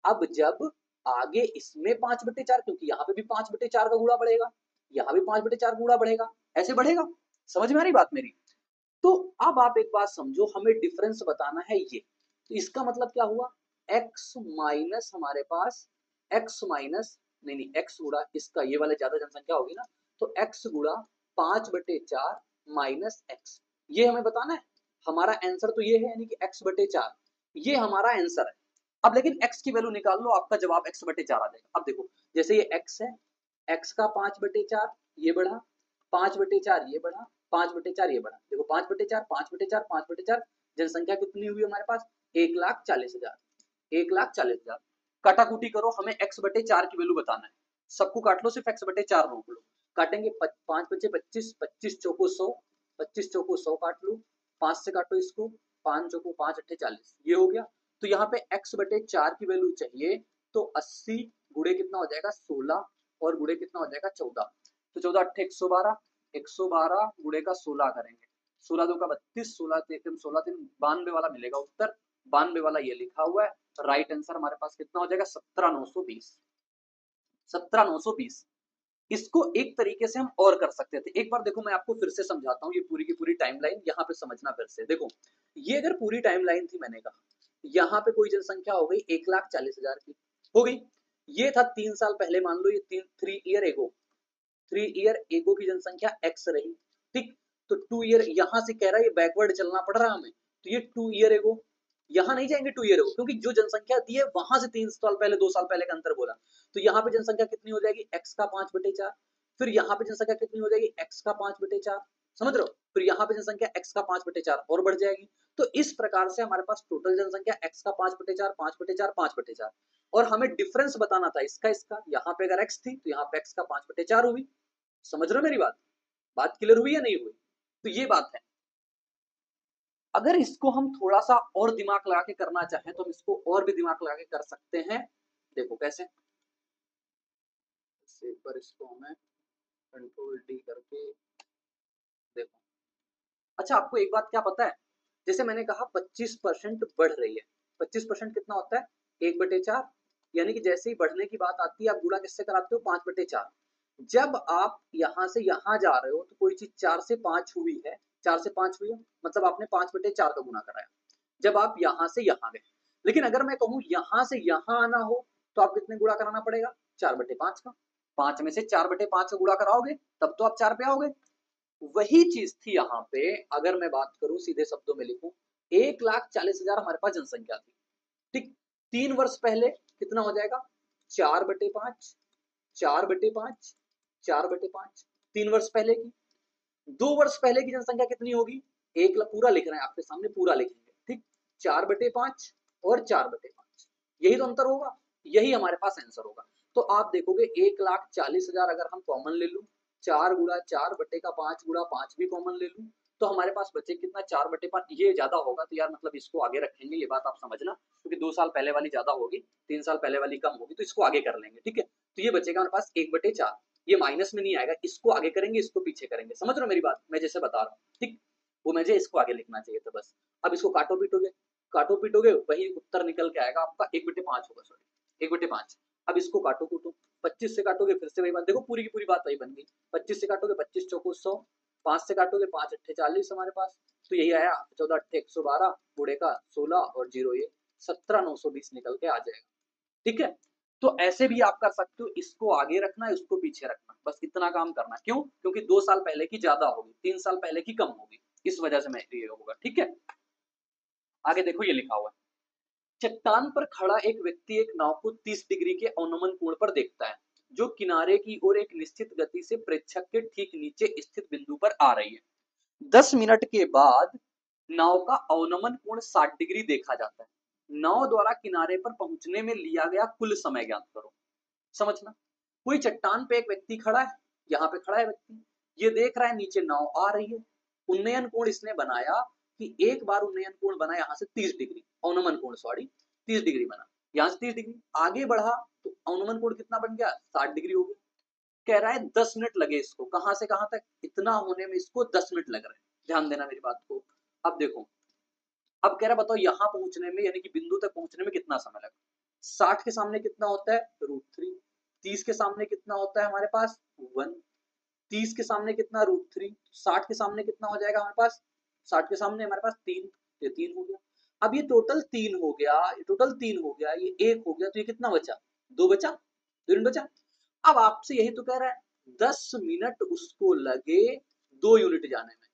अब जब आगे इसमें 5/4, क्योंकि यहाँ पे भी 5/4 का गुणा बढ़ेगा, यहाँ भी 5/4 गुणा बढ़ेगा, ऐसे बढ़ेगा। समझ में आ रही बात मेरी? तो अब आप एक बात समझो, हमें डिफरेंस बताना है ये, तो इसका मतलब क्या हुआ, x माइनस हमारे पास, x माइनस नहीं x गुणा इसका, ये वाले ज्यादा जनसंख्या होगी ना, तो x गुणा 5/4 माइनस x, ये हमें बताना है। हमारा आंसर तो ये है, यानी कि x/4, ये हमारा आंसर है। अब लेकिन x की वैल्यू निकाल लो, आपका जवाब x/4 आ जाएगा। अब देखो जैसे ये x है, x का 5/4 ये बढ़ा, 5/4 ये बढ़ा, 5/4 ये बढ़ा। देखो 5/4 5/4 5/4, जनसंख्या कितनी हुई हमारे पास, 1,40,000। 1,40,000 काटाकुटी करो, हमें x/4 की वैल्यू बताना है। सबको काट लो, सिर्फ x/4 रोक लो। काटेंगे 5 बचे 25, 25 चौको 100, 25 चौको 100 काट लो, 5 से काटो इसको, 5 चौको 5 अट्ठे 40, ये हो गया। तो यहाँ पे x/4 की वैल्यू चाहिए, तो 80 गुणे कितना हो जाएगा, 16, और गुणे कितना हो जाएगा, 14। तो 14 अट्ठे 112, 112 गुणे का 16 करेंगे, 16 2 का 32, 16 3 16 3 92 वाला मिलेगा उत्तर, 92 वाला ये लिखा हुआ है। राइट आंसर हमारे पास कितना हो जाएगा, 17,920। 17,920। इसको एक तरीके से हम और कर सकते थे, एक बार देखो मैं आपको फिर से समझाता हूँ, ये पूरी की पूरी टाइमलाइन यहाँ पे समझना फिर से। देखो ये अगर पूरी टाइमलाइन थी, मैंने कहा यहाँ पे कोई जनसंख्या हो गई 1,40,000 की हो गई, ये था 3 साल पहले, मान लो ये 3 ईयर एगो, 3 ईयर एगो की जनसंख्या x रही। ठीक, तो 2 ईयर यहाँ से कह रहा है, ये बैकवर्ड चलना पड़ रहा है हमें, तो ये 2 ईयर एगो, यहाँ नहीं जाएंगे 2 ईयर एगो, क्योंकि जो जनसंख्या दी है वहां से 3 साल पहले 2 साल पहले का अंतर बोला। तो यहाँ पे जनसंख्या कितनी हो जाएगी, x का 5/4, फिर यहाँ पे जनसंख्या कितनी हो जाएगी, x का 5/4, समझ रहे हो, फिर यहाँ पे जनसंख्या x का 5/4 और बढ़ जाएगी। तो इस प्रकार से हमारे पास टोटल जनसंख्या x का 5/4 5/4 5/4, और हमें डिफरेंस बताना था इसका, यहाँ पे अगर x थी तो यहाँ पे x का 5/4 हुई। समझ रहे हो मेरी बात क्लियर हुई या नहीं हुई? तो ये बात है। अगर इसको हम थोड़ा सा और दिमाग लगा के करना चाहें तो हम इसको और भी दिमाग लगा के कर सकते हैं। देखो कैसे, पर इसको हमें कंट्रोल डी करके देखो। अच्छा आपको एक बात क्या पता है, जैसे मैंने कहा 25% बढ़ रही है, 25% कितना होता है, 1/4, यानी कि जैसे ही बढ़ने की बात आती है आप गुणा किससे कराते हो, 5/4। जब आप यहाँ से यहाँ जा रहे हो तो कोई चीज 4 से 5 हुई है, 4 से 5 हुई है, मतलब आपने 5/4 का गुणा कराया जब आप यहाँ से यहाँ गए। लेकिन अगर मैं कहूँ यहाँ से यहाँ आना हो तो आप कितने गुणा कराना पड़ेगा, 4/5 का। 5 में से 4/5 का गुणा कराओगे तब तो आप 4 पे आओगे। वही चीज थी यहाँ पे, अगर मैं बात करूं सीधे शब्दों में लिखूं, 1,40,000 हमारे पास जनसंख्या थी। ठीक, 3 वर्ष पहले कितना हो जाएगा, 4/5, 4/5, 4/5, 3 वर्ष पहले की। 2 वर्ष पहले की जनसंख्या कितनी होगी, एक पूरा लिख रहे हैं आपके सामने, पूरा लिखेंगे। ठीक, 4/5 और 4/5, यही तो अंतर होगा, यही हमारे पास आंसर होगा। तो आप देखोगे 1,40,000 अगर हम कॉमन ले लूं, 4 गुणा 4/5 गुणा 5 भी कॉमन ले लूं, तो हमारे पास बचे कितना, 4/5। ये ज्यादा होगा तो यार मतलब इसको आगे रखेंगे, ये बात आप समझना, क्योंकि 2 साल पहले वाली ज्यादा होगी, 3 साल पहले वाली कम होगी, तो इसको आगे कर लेंगे। ठीक है, तो ये बचेगा हमारे पास 1/4। ये माइनस में नहीं आएगा, इसको आगे करेंगे, इसको पीछे करेंगे। समझ रहे हो मेरी बात, मैं जैसे बता रहा हूँ, ठीक। वो मुझे इसको आगे लिखना चाहिए था बस। अब इसको काटो पीटोगे, काटो पीटोगे, वही उत्तर निकल के आएगा आपका 1/5 होगा, सॉरी 1/5। अब इसको काटो कूटो, 25 से काटोगे फिर से वही बात, देखो पूरी की पूरी बात वही बन गई। 25 से काटोगे 25 चौको 100, 5 से काटोगे 5 अट्ठे 40 हमारे पास, तो यही आया 14 अट्ठे 112, बूढ़े का 16 और 0 ये 17,920 निकल के आ जाएगा। ठीक है, तो ऐसे भी आप कर सकते हो, इसको आगे रखना है, उसको पीछे रखना, बस इतना काम करना। क्यों? क्योंकि 2 साल पहले की ज्यादा होगी, 3 साल पहले की कम होगी, इस वजह से मैं ये होगा। ठीक है, आगे देखो ये लिखा हुआ है, चट्टान पर खड़ा एक व्यक्ति एक नाव को 30 डिग्री के अवनमन कोण पर देखता है, जो किनारे की ओर एक निश्चित गति से प्रेक्षक के ठीक नीचे स्थित बिंदु पर आ रही है। 10 मिनट के बाद नाव का अवनमन कोण 60 डिग्री देखा जाता है। नाव द्वारा किनारे पर पहुंचने में लिया गया कुल समय ज्ञात करो। समझना, कोई चट्टान पे एक व्यक्ति खड़ा है, यहाँ पे खड़ा है व्यक्ति, ये देख रहा है नीचे नाव आ रही है। उन्नयन कोण इसने बनाया कि एक बार उन्नयन कोण बना यहाँ से 30 डिग्री, अवनमन कोण सॉरी 30 डिग्री बना, यहाँ से 30 डिग्री आगे बढ़ा तो अवनमन कोण कितना बन गया, 60 डिग्री हो गया। कह रहा है 10 मिनट लगे इसको, कहां से कहां तक, इतना होने में इसको 10 मिनट लग रहे हैं। ध्यान देना मेरी बात को। अब देखो, अब कह रहा बताओ यहाँ पहुंचने में, यानी कि बिंदु तक पहुंचने में कितना समय लगा। 60 के सामने कितना होता है, √3। 30 के सामने कितना होता है हमारे पास, 1। 30 के सामने कितना, √3। 60 के सामने कितना हो जाएगा हमारे पास, 60 के सामने हमारे पास 3, ये 3 हो गया। अब ये टोटल 3 हो गया, ये टोटल 3 हो गया, ये 1 हो गया, तो ये कितना बचा, 2 बचा, 2 यूनिट बचा। अब आपसे यही तो कह रहा है, 10 मिनट उसको लगे 2 यूनिट जाने में,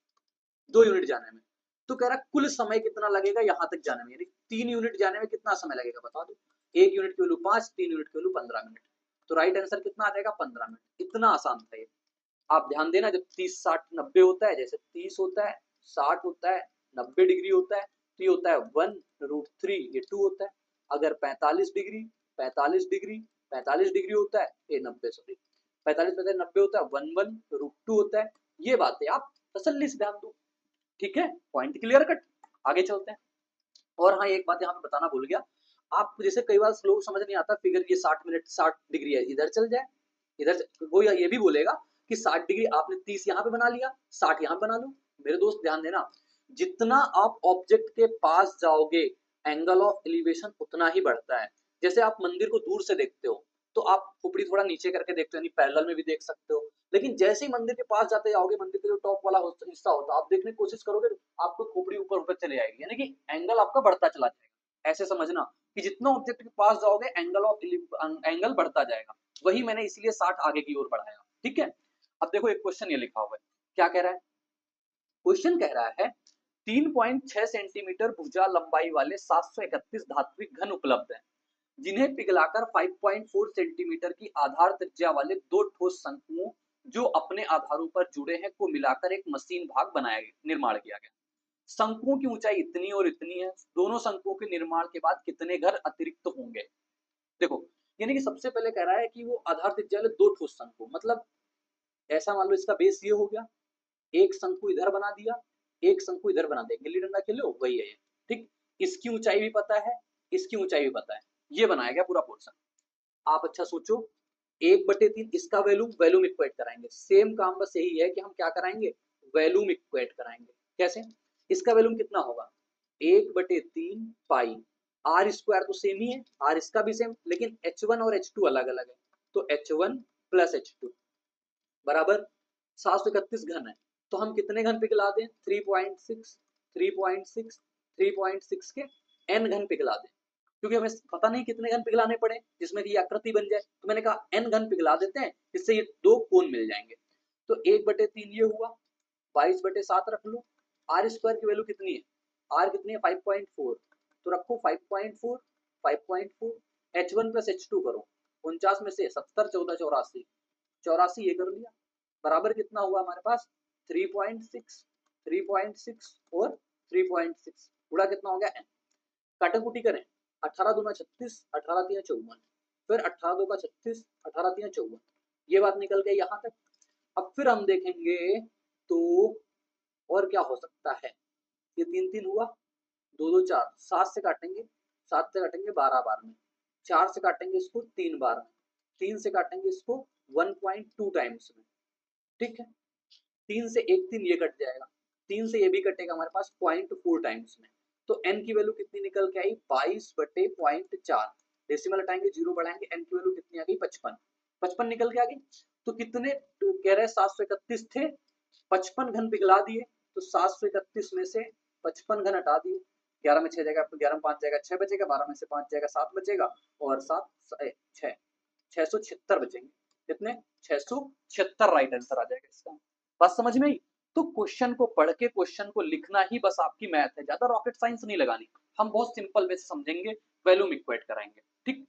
2 यूनिट जाने में। तो कह रहा कुल समय कितना लगेगा यहाँ तक जाने में, यानी 3 यूनिट जाने में कितना समय लगेगा बता दो। 1 यूनिट की वैल्यू 5, 3 यूनिट की वैल्यू 15 मिनट। तो राइट आंसर कितना आ जाएगा, 15 मिनट। इतना आसान था ये। आप ध्यान देना, जब 30 60 90 होता है, जैसे 30 होता है, 60 होता है, 90 डिग्री होता है, तो ये होता है 1 √3, ये 2 होता है। अगर 45 डिग्री 45 डिग्री 45 डिग्री होता है, ये 90 सॉरी 45 90 होता है, 1 1 √2 होता है। ये बातें आप तसल्ली से ध्यान दो। ठीक है, पॉइंट क्लियर कट। आगे चलते हैं। और हाँ, एक बात यहाँ पे बताना भूल गया, आप जैसे कई बार लोग समझ नहीं आता फिगर, ये 60 मिनट 60 डिग्री है, इधर चल जाए, इधर वो ये भी बोलेगा कि 60 डिग्री आपने 30 यहाँ पे बना लिया, 60 यहाँ बना लो। मेरे दोस्त ध्यान देना, जितना आप ऑब्जेक्ट के पास जाओगे एंगल ऑफ एलिवेशन उतना ही बढ़ता है। जैसे आप मंदिर को दूर से देखते हो तो आप खोपड़ी थोड़ा नीचे करके देखते हो, यानी पैरेलल में भी देख सकते हो, लेकिन जैसे ही मंदिर के पास जाते जाओगे, मंदिर का जो टॉप वाला हिस्सा होता है आप देखने की कोशिश करोगे, आपको खोपड़ी ऊपर ऊपर चले जाएगी, यानी कि एंगल आपका बढ़ता चला जाएगा। ऐसे समझना कि जितना ऑब्जेक्ट के पास जाओगे एंगल बढ़ता जाएगा। वही मैंने इसलिए 60 आगे की ओर बढ़ाया। ठीक है, अब देखो एक क्वेश्चन ये लिखा हुआ है, क्या कह रहा है, क्वेश्चन कह रहा है 3.6 सेंटीमीटर भुजा लंबाई वाले 731 धात्विक घन उपलब्ध हैं, जिन्हें पिघलाकर 5.4 सेंटीमीटर की आधार त्रिज्या वाले 2 ठोस शंकुओं जो अपने आधारों पर जुड़े हैं को मिलाकर एक मशीन भाग बनाया निर्माण किया गया। शंकुओं की ऊंचाई इतनी और इतनी है, दोनों शंकुओं के निर्माण के बाद कितने घर अतिरिक्त होंगे। देखो, यानी कि सबसे पहले कह रहा है कि वो आधार त्रिज्या वाले 2 ठोस शंकु, मतलब ऐसा मान लो इसका बेस ये हो गया, एक शंकु इधर बना दिया, एक शंकु इधर बना दिया, गिल्ली डंडा खेलो वही है ये। ठीक, इसकी ऊंचाई भी पता है, इसकी ऊंचाई भी पता है, ये बनाया गया पूरा पोर्शन। आप अच्छा सोचो, 1/3 इसका वैल्यूम इक्वेट कराएंगे, सेम काम बस यही है कि हम क्या कराएंगे, वैल्यूम इक्वेट कराएंगे। कैसे, इसका वैल्यूम कितना होगा, 1/3 पाई, आर स्क्वायर तो सेम ही है, आर इसका भी सेम, लेकिन H1 और H2 अलग अलग है, तो H1 प्लस H2 बराबर 731 घन है। तो हम कितने घन पिघला दें, 3.6 3.6 3.6 के n घन पिघला दें, क्योंकि हमें पता नहीं कितने घन पिघलाने पड़े जिसमें कि आकृति बन जाए, तो मैंने कहा n घन पिघला देते हैं, जिससे ये 2 कोण मिल जाएंगे। तो 1/3 ये हुआ, 22/7 रख लो। आर स्क्वायर की वैल्यू कितनी है, आर कितनी है 5.4, तो रखो 5.4 5.4, H1 प्लस H2 करो, 49 में से 70 14 84, 84 ये कर लिया, बराबर कितना हुआ हमारे पास 3.6 3.6 और 3.6, गुणा कितना हो गया n, काटाकुटी करें, 18 दूना 36, 18 3 54, फिर 18 2 का 36, 18 3 54, ये बात निकल गई यहाँ तक। अब फिर हम देखेंगे तो और क्या हो सकता है, ये 3 3 हुआ, 2 2 4, 7 से काटेंगे 12 बार में, 4 से काटेंगे इसको 3 बार में, 3 से काटेंगे इसको 1.2 टाइम्स में, ठीक है। 3 से एक 3 ये कट जाएगा, 3 से ये भी कटेगा हमारे पास 0.4 टाइम्स में। तो n की वैल्यू कितनी निकल के आई 22/0.4। डेसिमल हटाएंगे, जीरो बढ़ाएंगे, n की वैल्यू कितनी आ गई 55, 55 निकल के आ गई। तो कितने कह रहे हैं 731 थे, 55 घन पिघला दिए, तो 731 में से 55 घन हटा दिए, 11 में 6 जाएगा, 11 में 5 जाएगा 6 बचेगा, 12 में से 5 जाएगा 7 बचेगा, और 7 6 676 बचेंगे। कितने 676 राइट आंसर आ जाएगा इसका। बात समझ में आई? तो क्वेश्चन को पढ़ के क्वेश्चन को लिखना ही बस आपकी मैथ है, ज्यादा रॉकेट साइंस नहीं लगानी, हम बहुत सिंपल वे से समझेंगे, वैल्यूम इक्वेट कराएंगे, ठीक।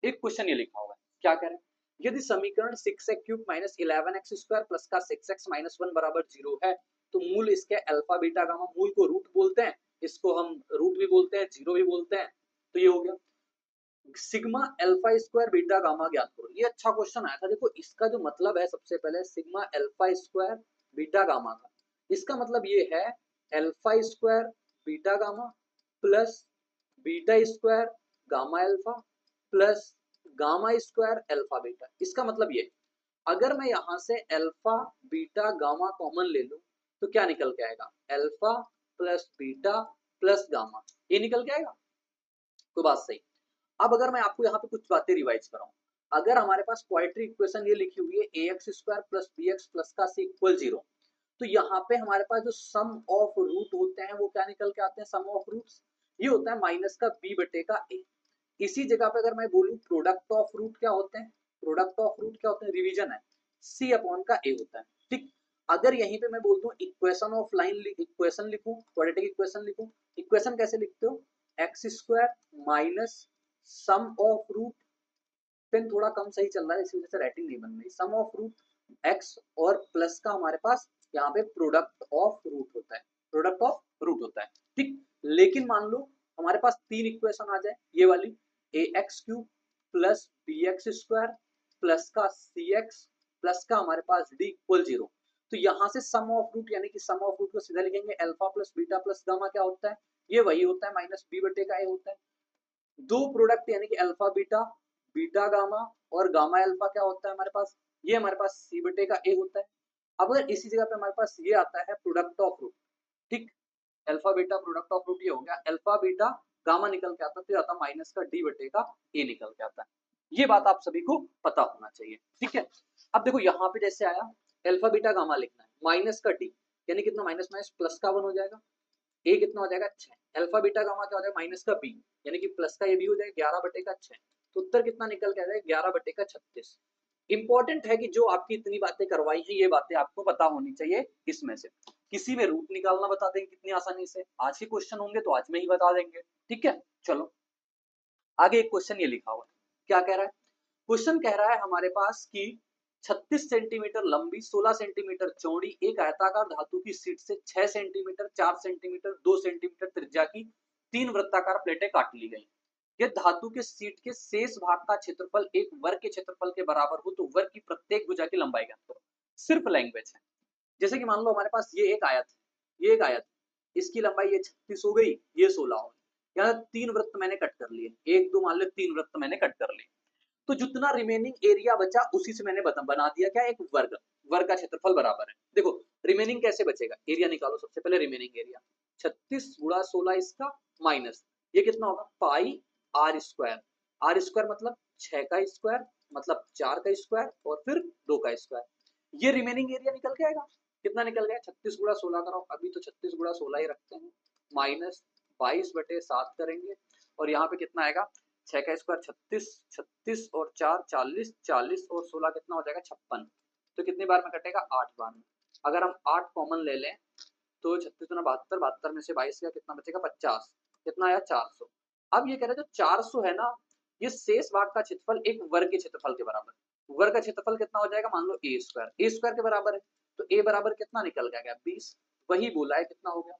एक क्वेश्चन ये लिखा हुआ है, क्या कह रहे हैं, यदि समीकरण 6x³ - 11x² प्लस का 6x - 1 बराबर 0 है, तो मूल इसके अल्फा बीटा गामा, मूल को रूट बोलते हैं, इसको हम रूट भी बोलते हैं, जीरो भी बोलते हैं, तो ये हो गया। Sigma alpha square beta gamma ज्ञात करो, ये अच्छा क्वेश्चन आया था। देखो इसका जो मतलब है, सबसे पहले sigma alpha square beta gamma का, इसका मतलब ये है alpha square beta gamma plus beta square gamma alpha plus gamma square alpha beta. इसका मतलब ये, अगर मैं यहां से अल्फा बीटा गामा कॉमन ले लूं तो क्या निकल के आएगा, alpha plus beta plus gamma, ये निकल के आएगा। तो बात सही। अब अगर मैं आपको यहाँ पे कुछ बातें रिवाइज कराऊं, अगर हमारे पास क्वाड्रेटिक इक्वेशन ये लिखी हुई है ax² प्लस bx प्लस का c इक्वल 0, तो यहाँ पे हमारे पास जो सम ऑफ रूट होते हैं वो क्या निकल के आते हैं, सम ऑफ रूट्स ये होता है माइनस का b बटे का a। इसी जगह पे अगर मैं बोलूं प्रोडक्ट ऑफ रूट क्या होते हैं, प्रोडक्ट ऑफ रूट क्या होते हैं, रिवीजन है, c अपॉन का a होता है, ठीक। अगर यहीं पे मैं बोल दूं इक्वेशन ऑफ लाइन, इक्वेशन लिखूं, क्वाड्रेटिक इक्वेशन लिखूं, इक्वेशन कैसे लिखते हो, x² minus sum of root, pen थोड़ा कम सही चल रहा है इसी वजह से राइटिंग नहीं बन रही, सम ऑफ रूट x और प्लस का हमारे पास यहाँ पे प्रोडक्ट ऑफ रूट होता है, प्रोडक्ट ऑफ रूट होता है, ठीक। लेकिन मान लो हमारे पास तीन इक्वेशन आ जाए, ये वाली ax³ प्लस bx² प्लस का cx प्लस का हमारे पास d इक्वल 0, तो यहाँ से सम ऑफ रूट यानी कि सम ऑफ रूट को सीधा लिखेंगे alpha plus beta plus gamma क्या होता है, ये वही होता है माइनस b बटे का a होता है। दो प्रोडक्ट यानी कि अल्फा बीटा, बीटा गामा और गामा अल्फा क्या होता है हमारे पास, ये हमारे पास सी बटे का ए होता है। अब अगर इसी जगह पे हमारे पास ये आता है प्रोडक्ट ऑफ रूट, ठीक, alpha beta product of root ये हो गया, अल्फा बीटा गामा निकल के आता है तो आता माइनस का डी बटे का ए निकल के आता है। ये बात आप सभी को पता होना चाहिए, ठीक है। अब देखो यहाँ पे जैसे आया अल्फा बीटा गामा लिखना है, माइनस का डी यानी कितना, माइनस माइनस प्लस का 1 हो जाएगा, ए कितना हो जाएगा 6, अल्फा बीटा गामा क्या हो जाएगा माइनस का बी यानी कि प्लस का ये भी हो जाएगा 11 बटे का 6, तो उत्तर कितना निकल के आ जाएगा 11 बटे का 36। इंपॉर्टेंट है कि जो आपकी इतनी बातें करवाई हैं ये बातें आपको पता होनी चाहिए, इसमें से किसी में रूट निकालना बता देंगे कितनी आसानी से, आज के क्वेश्चन होंगे तो आज में ही बता देंगे, ठीक है। चलो आगे एक क्वेश्चन ये लिखा हुआ है, क्या कह रहा है, क्वेश्चन कह रहा है हमारे पास कि 36 सेंटीमीटर लंबी 16 सेंटीमीटर चौड़ी एक आयताकार धातु की शीट से 6 सेंटीमीटर 4 सेंटीमीटर 2 सेंटीमीटर त्रिज्या की तीन वृत्ताकार प्लेटें काट ली गई। यह धातु के शीट के शेष भाग का क्षेत्रफल एक वर्ग के क्षेत्रफल के बराबर हो तो वर्ग की प्रत्येक भुजा की लंबाई ज्ञात करो। सिर्फ लैंग्वेज है, जैसे कि मान लो हमारे पास ये एक आयत है, ये एक आयत, इसकी लंबाई ये 36 हो गई, ये 16 हो गई, यहाँ तीन वृत्त मैंने कट कर लिए, एक दो मान लो तीन वृत्त मैंने कट कर लिए, तो जितना रिमेनिंग एरिया बचा उसी से मैंने बना दिया क्या, एक वर्ग, वर्ग का क्षेत्रफल बराबर है। देखो रिमेनिंग कैसे बचेगा, एरिया निकालो, सबसे पहले रिमेनिंग एरिया 36 गुणा 16 इसका माइनस ये कितना होगा पाई आर स्क्वायर, आर स्क्वायर मतलब 6 का स्क्वायर मतलब 4 का स्क्वायर और फिर 2 का स्क्वायर, ये रिमेनिंग एरिया निकल के आएगा, कितना निकल गया 36 गुणा 16 करो, अभी तो 36 गुणा 16 ही रखते हैं, माइनस 22/7 करेंगे और यहाँ पे कितना आएगा 6 का स्क्वायर 36, 36 और 4 40, 40 और 16 कितना हो जाएगा 56, तो कितनी बार में कटेगा 8 बार में। अगर हम 8 कॉमन ले लें तो 36 गुना 72, 72 में से 22 का कितना बचेगा 50, कितना आया 400। अब ये कह रहे हैं जो 400 है ना, ये शेष भाग का क्षेत्रफल एक वर्ग के क्षेत्रफल के बराबर, वर्ग का क्षेत्रफल कितना हो जाएगा मान लो ए स्क्वायर के बराबर है, तो ए बराबर कितना निकल गया 20, वही बोला है कितना हो गया।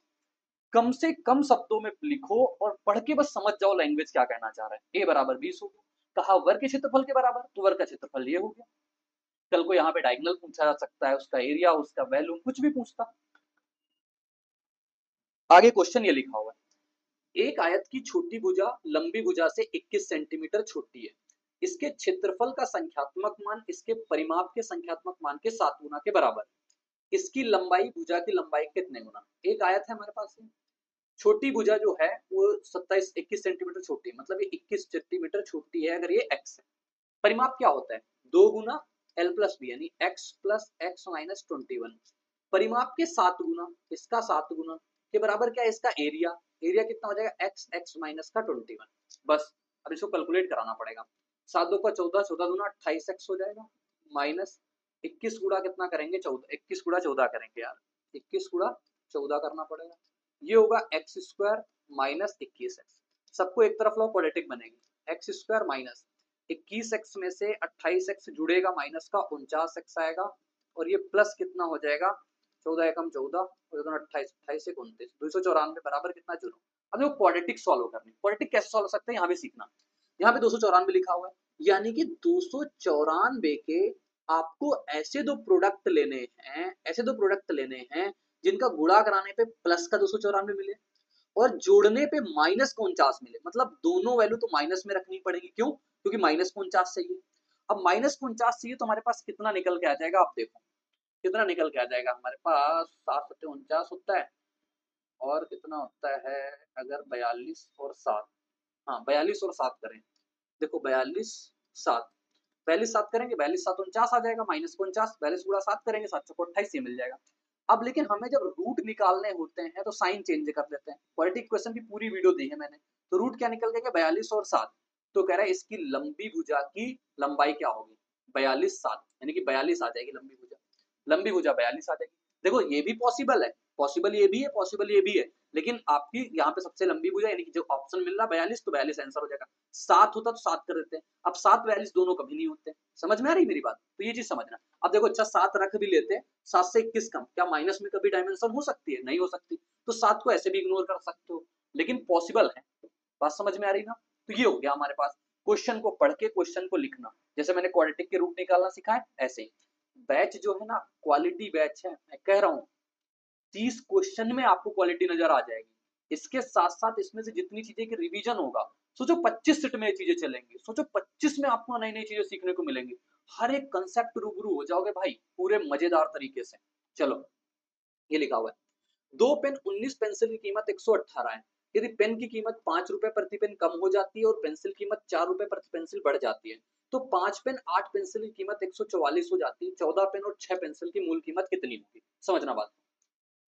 कम से कम शब्दों में लिखो और पढ़ के बस समझ जाओ लैंग्वेज क्या कहना चाह रहा है, ए बराबर 20 हो गया, कहा वर्ग के क्षेत्रफल के बराबर तो वर्ग का क्षेत्रफल ये हो गया। कल को यहाँ पे डायगोनल पूछा जा सकता है, उसका एरिया उसका वैल्यू कुछ भी पूछता। आगे क्वेश्चन ये लिखा हुआ है, एक आयत की छोटी भुजा लंबी भुजा से 21 सेंटीमीटर छोटी है, इसके क्षेत्रफल का संख्यात्मक मान इसके परिमाप के संख्यात्मक मान के 7 गुना के बराबर। इसकी लंबाई भुजा की लंबाई कितने गुना। एक आयत है हमारे पास में, छोटी भुजा जो है वो 27-21 सेंटीमीटर छोटी है, मतलब ये 21 सेंटीमीटर छोटी है अगर ये x है। परिमाप क्या होता है, 2 गुना l प्लस बी यानी x प्लस एक्स माइनस 21। परिमाप के 7 गुना इसका 7 गुना के बराबर क्या है, इसका एरिया। एरिया कितना हो जाएगा, x x माइनस का 21। बस अब इसको कैलकुलेट कराना पड़ेगा। 7 2 का 14, 14 दूना 28x हो जाएगा, माइनस 21 गुणा कितना करेंगे 14, 21 गुणा 14 करेंगे यार, 21 गुणा 14 करना पड़ेगा। ये होगा एक्स स्क्वायर माइनस 21x। सबको एक तरफ लो, क्वाड्रेटिक बनेगी। एक्स स्क्वायर माइनस 21x में से 28x जुड़ेगा, माइनस का 49x आएगा, और ये प्लस कितना हो जाएगा 14 एकम 14 और 28, 28 एक 29, 294 बराबर कितना 0। अब देखो क्वाड्रेटिक सॉल्व करनी, क्वाड्रेटिक कैसे सॉल्व सकते हैं यहाँ भी सीखना। यहाँ पे 294 लिखा हुआ है, यानी कि 294 के आपको ऐसे दो प्रोडक्ट लेने हैं, ऐसे दो प्रोडक्ट लेने हैं जिनका गुणा कराने पे प्लस का 294 मिले और जोड़ने पे माइनस का 49 मिले। मतलब दोनों वैल्यू तो माइनस में रखनी पड़ेगी, क्यों, क्योंकि माइनस का 49 चाहिए। अब माइनस का 49 चाहिए तो हमारे पास कितना निकल के आ जाएगा, आप देखो कितना निकल के आ जाएगा हमारे पास, 7 होता है, और कितना होता है अगर 42 और 7, हाँ 42 और 7 करें, देखो 42 7, 42 7 करेंगे, 42 7 49 आ जाएगा, माइनस 49, 42 गुणा 7 करेंगे 7 चौको 28 मिल जाएगा। अब लेकिन हमें जब रूट निकालने होते हैं तो साइन चेंज कर लेते हैं। क्वाड्रेटिक इक्वेशन की पूरी वीडियो दी है मैंने, तो रूट क्या निकल गया 42 और 7, तो कह रहा है इसकी लंबी भुजा की लंबाई क्या होगी 42 7, यानी कि 42 आ जाएगी लंबी भुजा, लंबी भुजा 42 आ जाएगी। देखो ये भी पॉसिबल है, पॉसिबल ये भी है, पॉसिबल ये भी है, लेकिन आपकी यहाँ पे सबसे लंबी भुजा यानी कि जो ऑप्शन मिल रहा 42, तो 42 आंसर हो जाएगा। 7 होता तो 7 कर देते हैं, अब 7 42 दोनों कभी नहीं होते। समझ में आ रही मेरी बात, तो ये चीज समझना। अब देखो अच्छा 7 रख भी लेते हैं, 7 से 21 कम, क्या माइनस में कभी डायमेंशन हो सकती है, नहीं हो सकती, तो 7 को ऐसे भी इग्नोर कर सकते हो, लेकिन पॉसिबल है। बात समझ में आ रही ना, तो ये हो गया हमारे पास क्वेश्चन को पढ़ के क्वेश्चन को लिखना, जैसे मैंने क्वाड्रेटिक के रूट निकालना सिखाया ऐसे ही। बैच जो है ना क्वालिटी बैच है, मैं कह रहा हूँ 30 क्वेश्चन में आपको क्वालिटी नजर आ जाएगी। इसके साथ साथ इसमें से जितनी चीजें की रिवीजन होगा, सोचो 25 सेट में ये चीजें चलेंगी, सोचो 25 में आपको नई नई चीजें सीखने को मिलेंगी, हर एक कंसेप्ट रूबरू हो जाओगे भाई पूरे मजेदार तरीके से। चलो ये लिखा हुआ है, 2 पेन 19 पेंसिल की कीमत 118 है। यदि पेन की कीमत 5 रुपए प्रति पेन कम हो जाती है और पेंसिल की कीमत 4 रुपए प्रति पेंसिल बढ़ जाती है, तो 5 पेन 8 पेंसिल की कीमत 144 हो जाती है। 14 पेन और 6 पेंसिल की मूल कीमत कितनी होगी। समझना बात,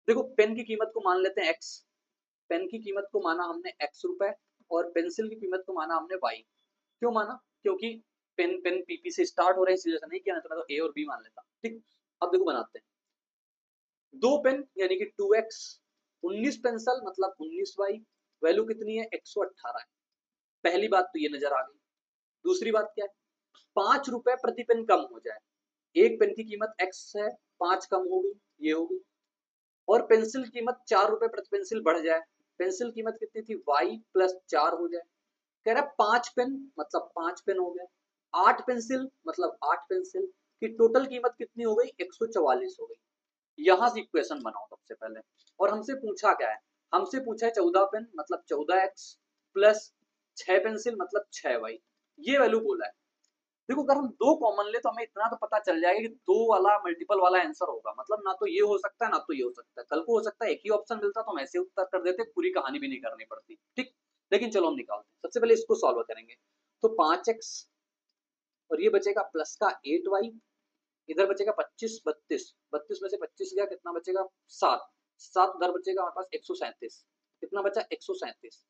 देखो पेन की कीमत को मान लेते हैं एक्स, पेन की कीमत को माना हमने एक्स रुपए और पेंसिल की कीमत को माना हमने वाई। क्यों माना, क्योंकि पेन पेन पीपी से स्टार्ट हो रहे हैं, इसी वजह से नहीं किया, तो मैं तो ए और बी मान लेता। ठीक, अब देखो बनाते हैं, 2 पेन यानी कि 2x, 19 पेंसिल मतलब 19y, वैल्यू कितनी है 118 है। पहली बात तो ये नजर आ गई। दूसरी बात क्या है, 5 रुपए प्रति पेन कम हो जाए, एक पेन की कीमत x है, 5 कम हो गई, ये होगी, और पेंसिल कीमत 4 रुपए प्रति पेंसिल बढ़ जाए, पेंसिल कीमत कितनी थी y प्लस 4 हो जाए। कह रहा है 5 पेन मतलब 5 पेन हो गए, 8 पेंसिल मतलब 8 पेंसिल की टोटल कीमत कितनी हो गई 144 हो गई। यहां से इक्वेशन बनाओ सबसे पहले, और हमसे पूछा क्या है, हमसे पूछा है 14 पेन मतलब 14x प्लस 6 पेंसिल मतलब 6y, ये वैल्यू बोला है। देखो अगर हम दो कॉमन ले तो हमें इतना तो पता चल जाएगा कि दो वाला मल्टीपल वाला आंसर होगा, मतलब ना तो ये हो सकता है ना तो ये हो सकता है। कल को हो सकता है एक ही ऑप्शन मिलता तो हम ऐसे उत्तर कर देते, पूरी कहानी भी नहीं करनी पड़ती। ठीक, लेकिन चलो हम निकालते हैं, सबसे पहले इसको सॉल्व करेंगे। तो 5x और ये बचेगा प्लस का 8y, इधर बचेगा 25 32, 32 में से 25 गया कितना बचेगा 7, 7 उधर बचेगा हमारे पास 137, कितना बचा 137,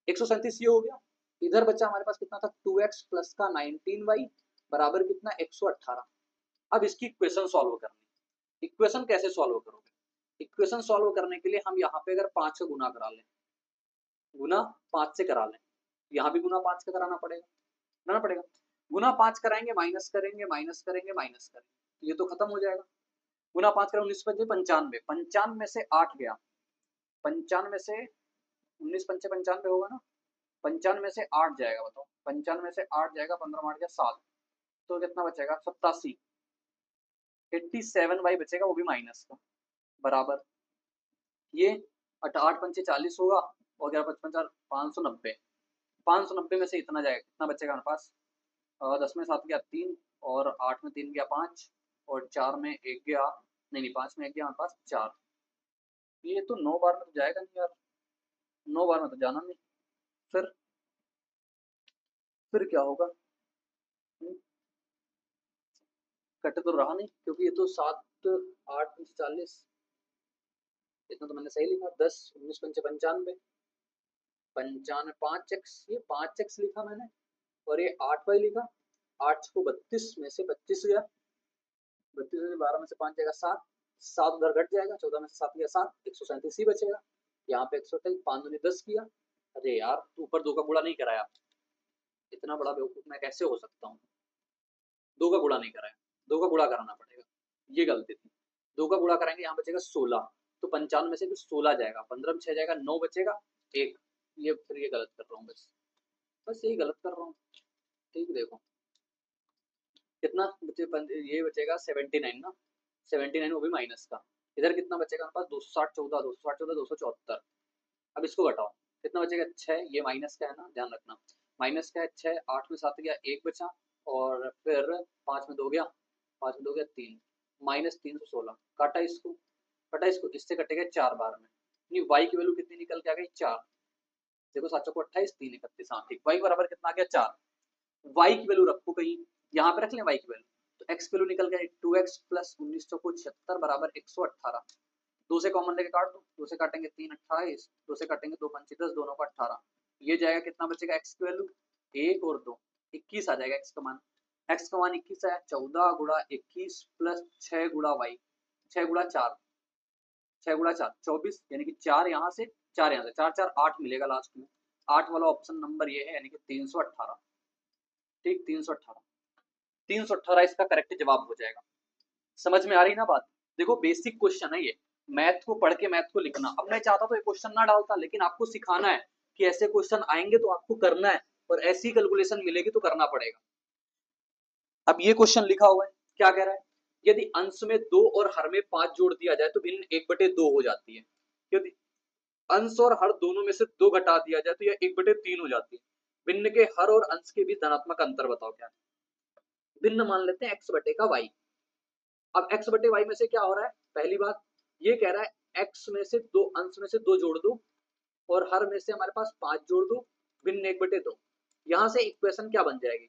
137 ये हो गया। इधर बचा हमारे पास कितना था 2x प्लस का 19y बराबर कितना 118। अब इसकी इक्वेशन सॉल्व करनी, इक्वेशन कैसे सॉल्व करोगे, इक्वेशन सॉल्व करने के लिए हम यहाँ पे अगर 5 का गुना करा लें, गुना 5 से करा लें, यहाँ भी गुना 5 का कराना पड़ेगा, गुना 5 कराएंगे माइनस करेंगे माइनस करेंगे माइनस करेंगे, ये तो खत्म हो जाएगा। गुना 5 करें 19 पंचे 95, 95 में से 8 गया, 95 में से 19 पंचे 95 होगा ना, 95 में से 8 जाएगा, बताओ 95 में से 8 जाएगा, 15 8 गया 7, तो कितना बचेगा 87, 87 वाई बचेगा वो भी माइनस का, बराबर ये 8 पंचे 40 होगा और 11 55 590, 590 में से इतना जाएगा, कितना बचेगा हमारे पास 10 में 7 गया 3, और 8 में 3 गया 5, और 4 में 1 गया, नहीं नहीं 5 में 1 गया हमारे पास 4। ये तो 9 बार में तो जाएगा नहीं यार, 9 बार में तो जाना नहीं। फिर फिर क्या होगा? हम्म, कट तो रहा नहीं, क्योंकि ये तो 7 8 40, इतना तो मैंने सही लिखा। 10 19 पंचे 95, 95 5x, ये 5x लिखा मैंने, और ये 8y लिखा। 8 को 32 में से 25 गया, 32 में से 12 में से 5 जाएगा 7, 7 उधर घट जाएगा, 14 में से 7 गया 7, 137 ही बचेगा। यहाँ पे 128, 5 दूनी 10 किया। अरे यार ऊपर 2 का गुणा नहीं कराया, इतना बड़ा बेवकूफ मैं कैसे हो सकता हूँ? 2 का गुणा नहीं कराया, 2 का गुणा कराना पड़ेगा, ये गलती थी। 2 का गुणा कराएंगे, यहाँ बचेगा 16, तो 95 में से भी 16 जाएगा, 15 में 6 जाएगा, 9 बचेगा 1। ये फिर ये गलत कर रहा हूँ, बस बस यही गलत कर रहा हूँ। ठीक देखो कितना बचे, ये बचेगा 79 ना, 79 वो भी माइनस का। इधर कितना बचेगा हमारे पास? 260 14, 260 14 274। अब इसको घटाओ, कितना बचेगा? 6, ये माइनस का है ना, ध्यान रखना माइनस का है। 6 8 में 7 गया 1 बचा, और फिर 5 में 2 गया, 5 में 2 गया 3, माइनस 316। काटा इसको, कटा इसको, इससे कटेगा 4 बार में। नहीं वाई की वैल्यू कितनी निकल के आ गई? 4। देखो 7 को 28, 3 31, हाँ ठीक। वाई बराबर कितना आ गया? 4। वाई की वैल्यू रखो कहीं, यहाँ पे रख लें वाई की वैल्यू, तो एक्स वैल्यू निकल गया 2x प्लस 19 चौको 76 बराबर 118। 2 से कॉमन लेके काट दो, 2 से काटेंगे 3 28, 2 से काटेंगे 2 5 10, दोनों का 18। ये जाएगा कितना बचेगा? एक्स की वैल्यू 1 और 2 21 आ जाएगा एक्स का मान। एक्स का मान 21 है, 14 गुणा 21 प्लस 6 गुणा वाई, 6 गुणा 4, 6 गुणा 4 24, यानी कि 4 यहाँ से 4 यहाँ से, 4 4 8 मिलेगा लास्ट में। 8 वाला ऑप्शन नंबर ये है, यानी कि 318। ठीक 318, 318 इसका करेक्ट जवाब हो जाएगा। समझ में आ रही ना बात? देखो बेसिक क्वेश्चन है ये, मैथ को पढ़ के मैथ को लिखना। अब मैं चाहता तो ये क्वेश्चन ना डालता, लेकिन आपको सिखाना है कि ऐसे क्वेश्चन आएंगे तो आपको करना है, और ऐसी कैलकुलेशन मिलेगी तो करना पड़ेगा। अब ये क्वेश्चन लिखा हुआ है, क्या कह रहा है? यदि अंश में 2 और हर में 5 जोड़ दिया जाए तो भिन्न 1/2 हो जाती है। यदि अंश और हर दोनों में से 2 घटा दिया जाए तो यह 1/3 हो जाती है। भिन्न के हर और अंश के बीच धनात्मक अंतर बताओ क्या है? भिन्न मान लेते हैं x बटे का y। अब x बटे y में से क्या हो रहा है? पहली बात ये कह रहा है x में से 2, अंश में से 2 जोड़ दो, और हर में से हमारे पास 5 जोड़ दो, भिन्न 1/2। यहां से इक्वेशन क्या बन जाएगी?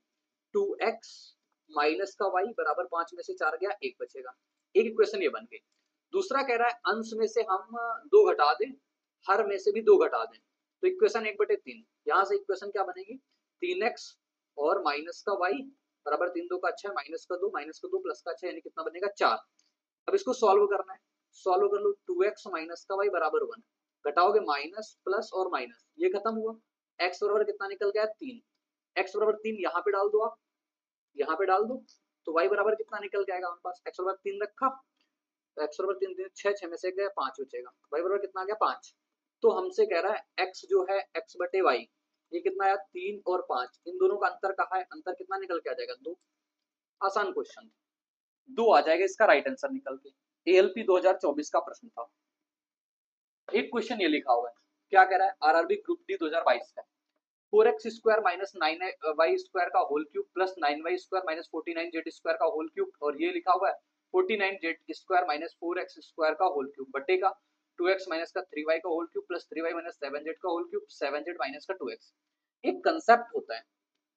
2x माइनस का y बराबर 5 में से 4 गया 1 बचेगा। एक इक्वेशन ये बन गई। दूसरा कह रहा है अंश में से हम 2 घटा दें, हर में से भी 2 घटा दें, तो इक्वेशन 1/3। यहां से इक्वेशन क्या बनेगी? 3x और माइनस का y बराबर 3 2 का 6, माइनस का 2 प्लस का 6, यानी कितना बनेगा? 4। अब इसको सॉल्व करना है, सॉल्व कर लो। 2x माइनस का y बराबर 1, घटाओगे माइनस प्लस और माइनस, ये खत्म हुआ। x बराबर कितना निकल गया? 3। x बराबर 3 यहाँ पे डाल दो, आप यहाँ पे डाल दो, तो y बराबर कितना निकल के आएगा हमारे पास? x बराबर 3 रखा, तो x बराबर 3 6, 6 में से गया 5 बचेगा, y बराबर कितना आ गया? 5। तो हमसे कह रहा है x जो है x बटे y, ये कितना आया? 3 और 5, इन दोनों का अंतर कहा है, अंतर कितना निकल के आ जाएगा? 2। आसान क्वेश्चन, 2 आ जाएगा इसका राइट आंसर निकल के। एएलपी 2024 का प्रश्न था। एक क्वेश्चन ये लिखा हुआ है, क्या कह रहा है? आरआरबी ग्रुप डी 2022 का, 4x square minus 9y square का whole cube plus 9y square minus 49z square का होल क्यूब, और ये लिखा हुआ है 49z square minus 4x square का होल क्यूब बटेगा 2x माइनस का 3y का whole cube plus 3y minus 7z का होल क्यूब, 7z माइनस का 2x। एक कंसेप्ट होता है,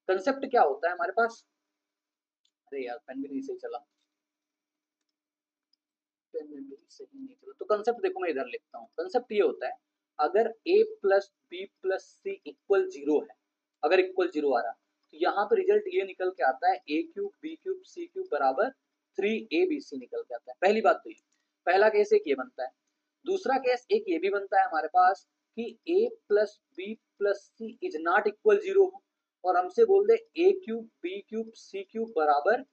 कंसेप्ट क्या होता है हमारे पास? अरे यार पेन भी नहीं सही चला, पेन भी सही नहीं चला, तो कंसेप्ट देखो मैं इधर लिखता हूँ। कंसेप्ट ये होता है, अगर a plus B plus C equal 0 है, अगर इक्वल 0 आ रहा, तो यहाँ पे रिजल्ट ये निकल के आता है a cube B cube C cube बराबर 3abc निकल के आता है। पहली बात तो ये, पहला केस एक ये बनता है। दूसरा केस एक ये भी बनता है हमारे पास कि a plus B plus C is not equal 0 हो, और हमसे बोल दे a cube B cube C cube बराबर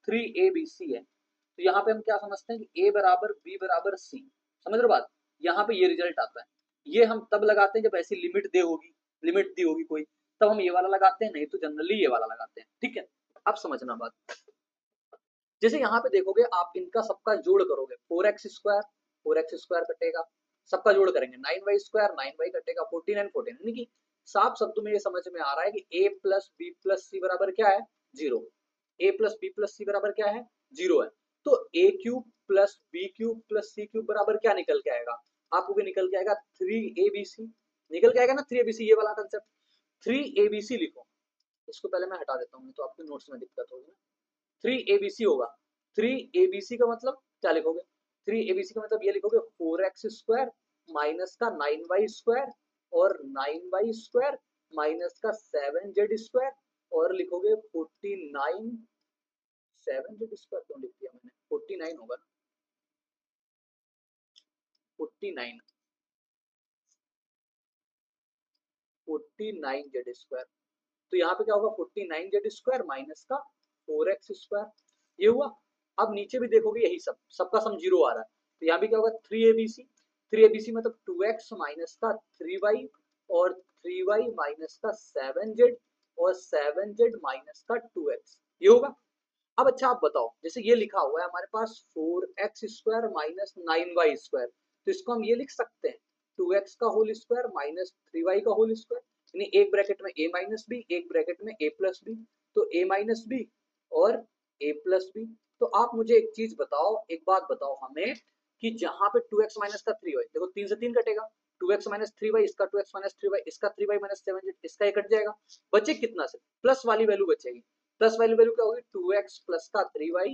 3abc है, तो यहाँ पे हम क्या समझते हैं कि a बराबर b बराबर c। समझ रहे बात? यहाँ पे ये रिजल्ट आता है। ये हम तब लगाते हैं जब ऐसी लिमिट दे होगी, लिमिट दी होगी कोई, तब हम ये वाला लगाते हैं, नहीं तो जनरली ये वाला लगाते हैं। ठीक है, अब समझना बात। जैसे यहाँ पे देखोगे आप, इनका सबका जोड़ करोगे, 4x स्क्वायर 4x स्क्वायर कटेगा, सबका जोड़ करेंगे 9y स्क्वायर 9y कटेगा, 14 एंड 14, यानी कि साफ शब्दों में ये समझ में आ रहा है कि a plus B plus C बराबर क्या है? Zero. A plus B plus C बराबर क्या है, जीरो है। तो A cube plus B cube plus C cube बराबर क्या निकल के आएगा, आपको भी निकल के आएगा 3abc, निकल के आएगा ना 3abc, ये वाला कंसेप्ट। 3abc लिखो, इसको पहले मैं हटा देता हूँ तो आपके नोट्स में दिक्कत होगी ना। 3abc होगा, 3abc का मतलब क्या लिखोगे, 3abc का मतलब ये लिखोगे 4x स्क्वायर माइनस का 9y स्क्वायर और 9y स्क्वायर माइनस का 7z स्क्वायर और लिखोगे 49, 7z स्क्वायर क्यों लिख दिया मैंने, 49 होगा ना, 49, 49z स्क्वायर। तो यहाँ पे क्या होगा 49z स्क्वायर माइनस का 4x स्क्वायर, ये हुआ। अब नीचे भी देखोगे यही सब, सबका सम जीरो आ रहा है, तो यहाँ भी क्या होगा 3abc, 3abc मतलब 2x माइनस का 3y और 3y माइनस का 7z और 7z माइनस का 2x, ये होगा। अब अच्छा आप बताओ, जैसे ये लिखा हुआ है हमारे पास 4x square minus 9y square, तो इसको हम ये लिख सकते हैं 2x का होल स्क्वायर माइनस 3y का होल स्क्वायर, यानी एक ब्रैकेट में a माइनस बी, एक ब्रैकेट में a प्लस बी, तो a माइनस बी और a प्लस बी। तो आप मुझे एक चीज बताओ, एक बात बताओ हमें कि जहां पे 2x माइनस का 3y, देखो 3 से 3 कटेगा, 2x माइनस 3y, इसका 2x माइनस 3y, इसका 3y माइनस 7z, इसका ये कट जाएगा, बचे कितना से प्लस वाली वैल्यू बचेगी। प्लस वाली वैल्यू क्या होगी 2x प्लस का 3y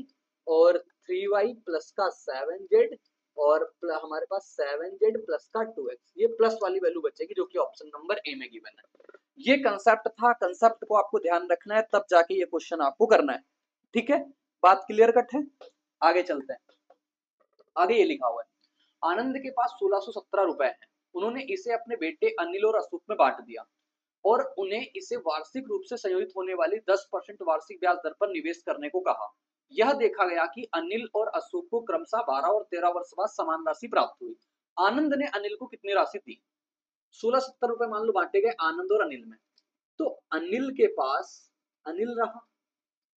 और 3y प्लस का 7z और हमारे पास 7z प्लस का 2x, ये प्लस वाली वैल्यू बचेगी जो कि ऑप्शन नंबर ए में गिवन है। ये कंसेप्ट था, कंसेप्ट को आपको ध्यान रखना है तब जाके ये क्वेश्चन आपको करना है, ठीक है, बात क्लियर कट है। आगे चलते हैं, आगे ये लिखा हुआ है आनंद के पास 1617 रुपए हैं, उन्होंने इसे अपने बेटे अनिल और अशोक में बांट दिया और उन्हें इसे वार्षिक रूप से संयोजित होने वाली 10% वार्षिक ब्याज दर पर निवेश करने को कहा। यह देखा गया कि अनिल और अशोक को क्रमशः 12 और 13 वर्ष बाद समान राशि प्राप्त हुई। आनंद ने अनिल को कितनी राशि दी, 1670 रुपए मान लो बांटे गए आनंद और अनिल में। तो अनिल के पास अनिल रहा,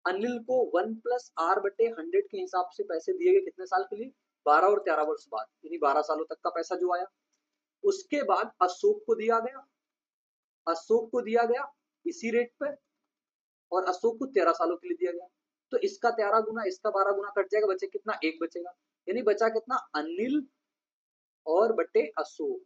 अनिल को 1+r/100 के हिसाब से पैसे दिए गए, कितने साल के लिए, 12 और 13 वर्ष बाद, यानी 12 सालों तक का पैसा जो आया। उसके बाद अशोक को दिया गया, अशोक को दिया गया इसी रेट पे और अशोक को 13 सालों के लिए दिया गया। तो इसका 13 गुना इसका 12 गुना कट जाएगा, बचे कितना, एक बचेगा, यानी बचा कितना, अनिल और बटे अशोक,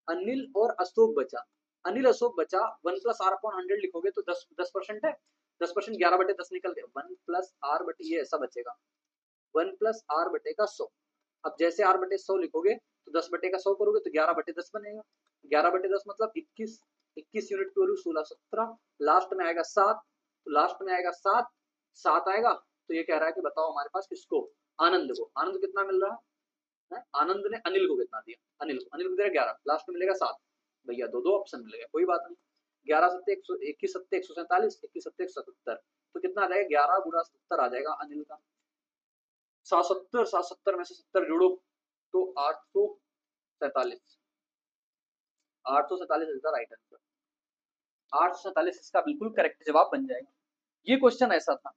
अनिल और अशोक बचा, अनिल अशोक बचा। 1+r/100 लिखोगे तो 10% है, 10%, 11/10 निकल गया, 1+r/, ये ऐसा बचेगा 1+r/100। अब जैसे r/100 लिखोगे तो 10/100 करोगे तो 11/10 बनेगा, 11/10 मतलब 21, 21 यूनिट की वैल्यू 1617, लास्ट में आएगा 7, तो लास्ट में आएगा 7, 7 आएगा। तो ये कह रहा है कि बताओ हमारे पास किसको, आनंद को, आनंद को कितना मिल रहा है, आनंद ने अनिल को कितना दिया, अनिल को दे रहा 11, लास्ट में मिलेगा 7, भैया दो दो ऑप्शन मिलेगा, कोई बात नहीं। 11 सत्ते 21 सत्ते 147, 21 सत्ते 177, तो कितना आ जाएगा 11 गुणा 70 आ जाएगा अनिल का, 770, 770 में से 70 जोड़ो तो 847, 847 इसका राइट आंसर, 847 इसका बिल्कुल करेक्ट जवाब बन जाएगा। ये क्वेश्चन ऐसा था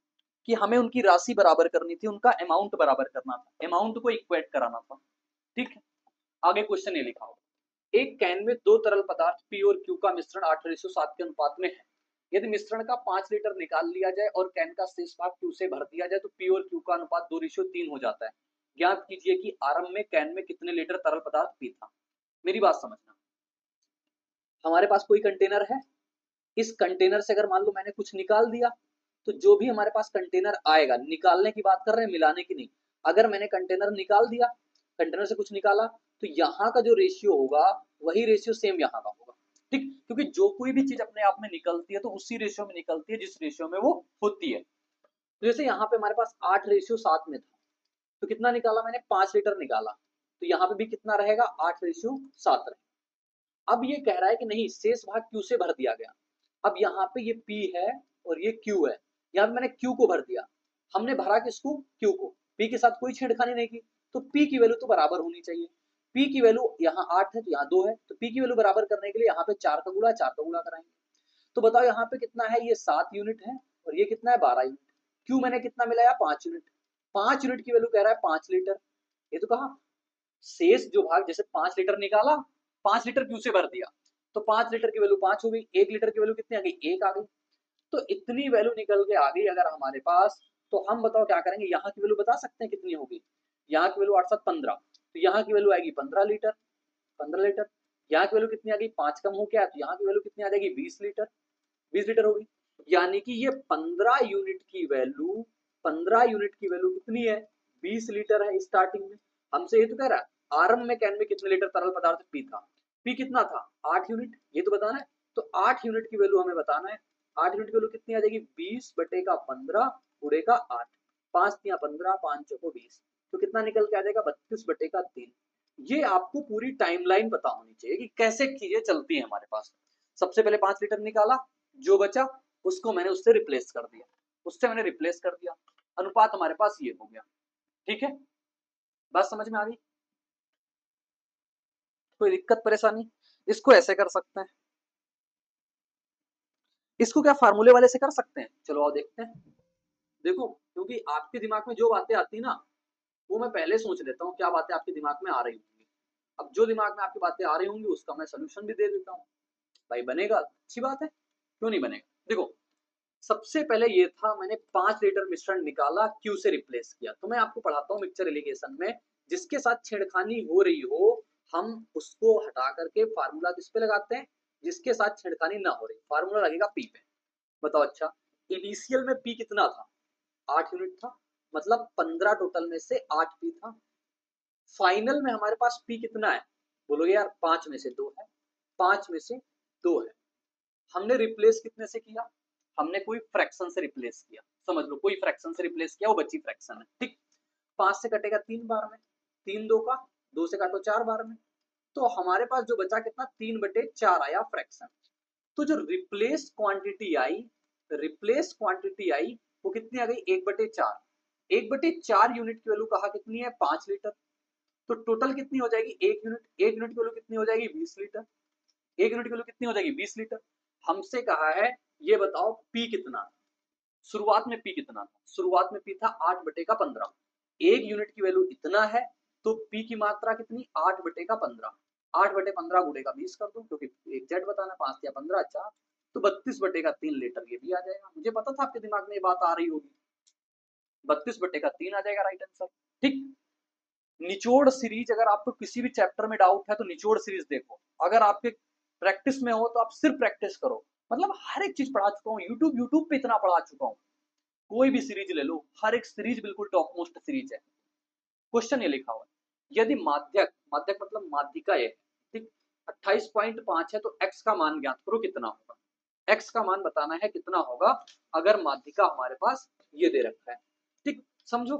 कि हमें उनकी राशि बराबर करनी थी, उनका अमाउंट बराबर करना था, अमाउंट को इक्वेट कराना था, ठीक है। आगे क्वेश्चन ये लिखा हो, एक कैन में दो तरल पदार्थ पी और क्यू का मिश्रण 8:7 के अनुपात में है। यदि मिश्रण का 5 लीटर निकाल लिया जाए और कैन का शेष भाग क्यू से भर दिया जाए तो पी और क्यू का अनुपात 2:3 हो जाता है। ज्ञात कीजिए कि आरंभ में कैन में कितने लीटर तरल पदार्थ पी था। मेरी बात समझना, हमारे पास कोई कंटेनर है, इस कंटेनर से अगर मान लो मैंने कुछ निकाल दिया तो जो भी हमारे पास कंटेनर आएगा, निकालने की बात कर रहे हैं, मिलाने की नहीं, अगर मैंने कंटेनर निकाल दिया, कंटेनर से कुछ निकाला तो यहाँ का जो रेशियो होगा वही रेशियो सेम यहाँ का होगा, ठीक, क्योंकि जो कोई भी चीज अपने आप में निकलती है तो उसी रेशियो में निकलती है जिस रेशियो में वो होती है। तो जैसे यहाँ पे हमारे पास 8:7 में था तो कितना निकाला मैंने, 5 लीटर निकाला, तो यहाँ पे भी कितना रहेगा 8:7 रहेगा। अब ये कह रहा है कि नहीं शेष भाग क्यू से भर दिया गया, अब यहाँ पे ये P है और ये Q है, यहाँ पे मैंने Q को भर दिया, हमने भरा किसको, Q को, P के साथ कोई छेड़खानी नहीं की, तो P की वैल्यू तो बराबर होनी चाहिए। P की वैल्यू यहाँ 8 है तो यहाँ 2 है, तो P की वैल्यू बराबर करने के लिए यहाँ पे 4 का गुणा 4 का गुणा कराएंगे। तो बताओ यहाँ पे कितना है, ये 7 यूनिट है और ये कितना है 12 यूनिट। Q मैंने कितना मिलाया 5 यूनिट, 5 यूनिट की वैल्यू कह रहा है 5 लीटर, ये तो कहा शेष जो भाग, जैसे 5 लीटर निकाला, 5 लीटर क्यू से भर दिया तो 5 लीटर की वैल्यू 5 हो गई, 1 लीटर की वैल्यू कितनी आ गई, 1 आ गई। तो इतनी वैल्यू निकल के आ गई अगर हमारे पास, तो हम बताओ क्या करेंगे, यहाँ की वैल्यू बता सकते हैं कितनी होगी। यहाँ की वैल्यू 8 7 15, तो यहाँ की वैल्यू आएगी 15 लीटर, 15 लीटर। यहाँ की वैल्यू कितनी आ गई, 5 कम हो गया, तो यहाँ की वैल्यू कितनी आ जाएगी, 20 लीटर, 20 लीटर होगी। यानी कि ये 15 यूनिट की वैल्यू, 15 यूनिट की वैल्यू कितनी है, 20 लीटर है स्टार्टिंग में। हमसे ये तो कह रहा है आरंभ में कैन में कितने लीटर तरल पदार्थ पी था, पी कितना था, 8 यूनिट, ये तो बताना है। तो 8 यूनिट की वैल्यू हमें बताना है। 8 यूनिट की वैल्यू कितनी आ जाएगी, 20/15 गुणे का 8, 5 तिया 15, 5 चौको 20, तो कितना निकल के आ जाएगा, 32/3। ये आपको पूरी टाइमलाइन पता होनी चाहिए कि कैसे चीजें चलती है हमारे पास। सबसे पहले 5 लीटर निकाला, जो बचा उसको मैंने उससे रिप्लेस कर दिया, उससे मैंने रिप्लेस कर दिया, अनुपात हमारे पास ये हो गया। ठीक है, बात समझ में आ गई, कोई दिक्कत परेशानी। इसको ऐसे कर सकते हैं, इसको क्या फार्मूले वाले से कर सकते हैं, चलो आओ देखते हैं। देखो क्योंकि आपके दिमाग में जो बातें आती ना, वो मैं पहले सोच लेता हूँ क्या बातें आपके दिमाग में आ रही होंगी। अब जो दिमाग में आपकी बातें आ रही होंगी उसका मैं सोल्यूशन भी दे देता हूँ। भाई बनेगा, अच्छी बात है, क्यों नहीं बनेगा। देखो सबसे पहले ये था, मैंने 5 लीटर मिश्रण निकाला, क्यू से रिप्लेस किया। तो मैं आपको पढ़ाता हूँ मिक्सचर एलिगेशन में, जिसके साथ छेड़खानी हो रही हो हम उसको हटा करके फार्मूला किस पे लगाते हैं, जिसके साथ छेड़खानी ना हो रही, फार्मूला लगेगा पी पे। बताओ अच्छा, इनिशियल में पी कितना था, 8 यूनिट था, मतलब 15 टोटल में से 8 पी था। फाइनल में हमारे पास पी कितना है, बोलोगे यार 5 में से 2 है, 5 में से 2 है। हमने रिप्लेस कितने से किया, हमने कोई फ्रैक्शन से रिप्लेस किया, समझ लो कोई फ्रैक्शन से रिप्लेस किया, वो बची फ्रैक्शन है। ठीक, 5 से कटेगा 3 बार में, 3 2 का, 2 से काटो 4 बार में, तो हमारे पास जो बचा कितना, 3/4 आया फ्रैक्शन। तो जो रिप्लेस क्वांटिटी आई, रिप्लेस क्वांटिटी आई वो कितनी आ गई, 1/4। 1/4 यूनिट की वैल्यू कहा कितनी है, 5 लीटर। तो टोटल कितनी हो जाएगी, 1 यूनिट, 1 यूनिट की वैल्यू कितनी हो जाएगी, 20 लीटर। 1 यूनिट की वैल्यू कितनी हो जाएगी, 20 लीटर। हमसे कहा है ये बताओ पी कितना था, शुरुआत में पी कितना था, शुरुआत में पी था 8/15। 1 यूनिट की वैल्यू इतना है, तो पी की मात्रा कितनी, 8/15। 8/15 गुणे का 20 कर दो, क्योंकि एग्जैक्ट बताना, 5 या 15 4, तो 32/3 लीटर ये भी आ जाएगा। मुझे पता था आपके दिमाग में ये बात आ रही होगी, 32/3 आ जाएगा राइट आंसर। ठीक, निचोड़ सीरीज, अगर आपको किसी भी चैप्टर में डाउट है तो निचोड़ सीरीज देखो। अगर आपके प्रैक्टिस में हो तो आप सिर्फ प्रैक्टिस करो, मतलब हर एक चीज पढ़ा चुका हूँ, यूट्यूब यूट्यूब पे इतना पढ़ा चुका हूँ। कोई भी सीरीज ले लो, हर एक सीरीज बिल्कुल टॉप मोस्ट सीरीज है। क्वेश्चन ये लिखा हुआ है, यदि माध्यक, माध्यक मतलब माध्यिका ये है, ठीक, 28.5 है, तो x का मान ज्ञात करो कितना होगा। x का मान बताना है कितना होगा अगर माध्यिका हमारे पास ये दे रखा है। ठीक, समझो।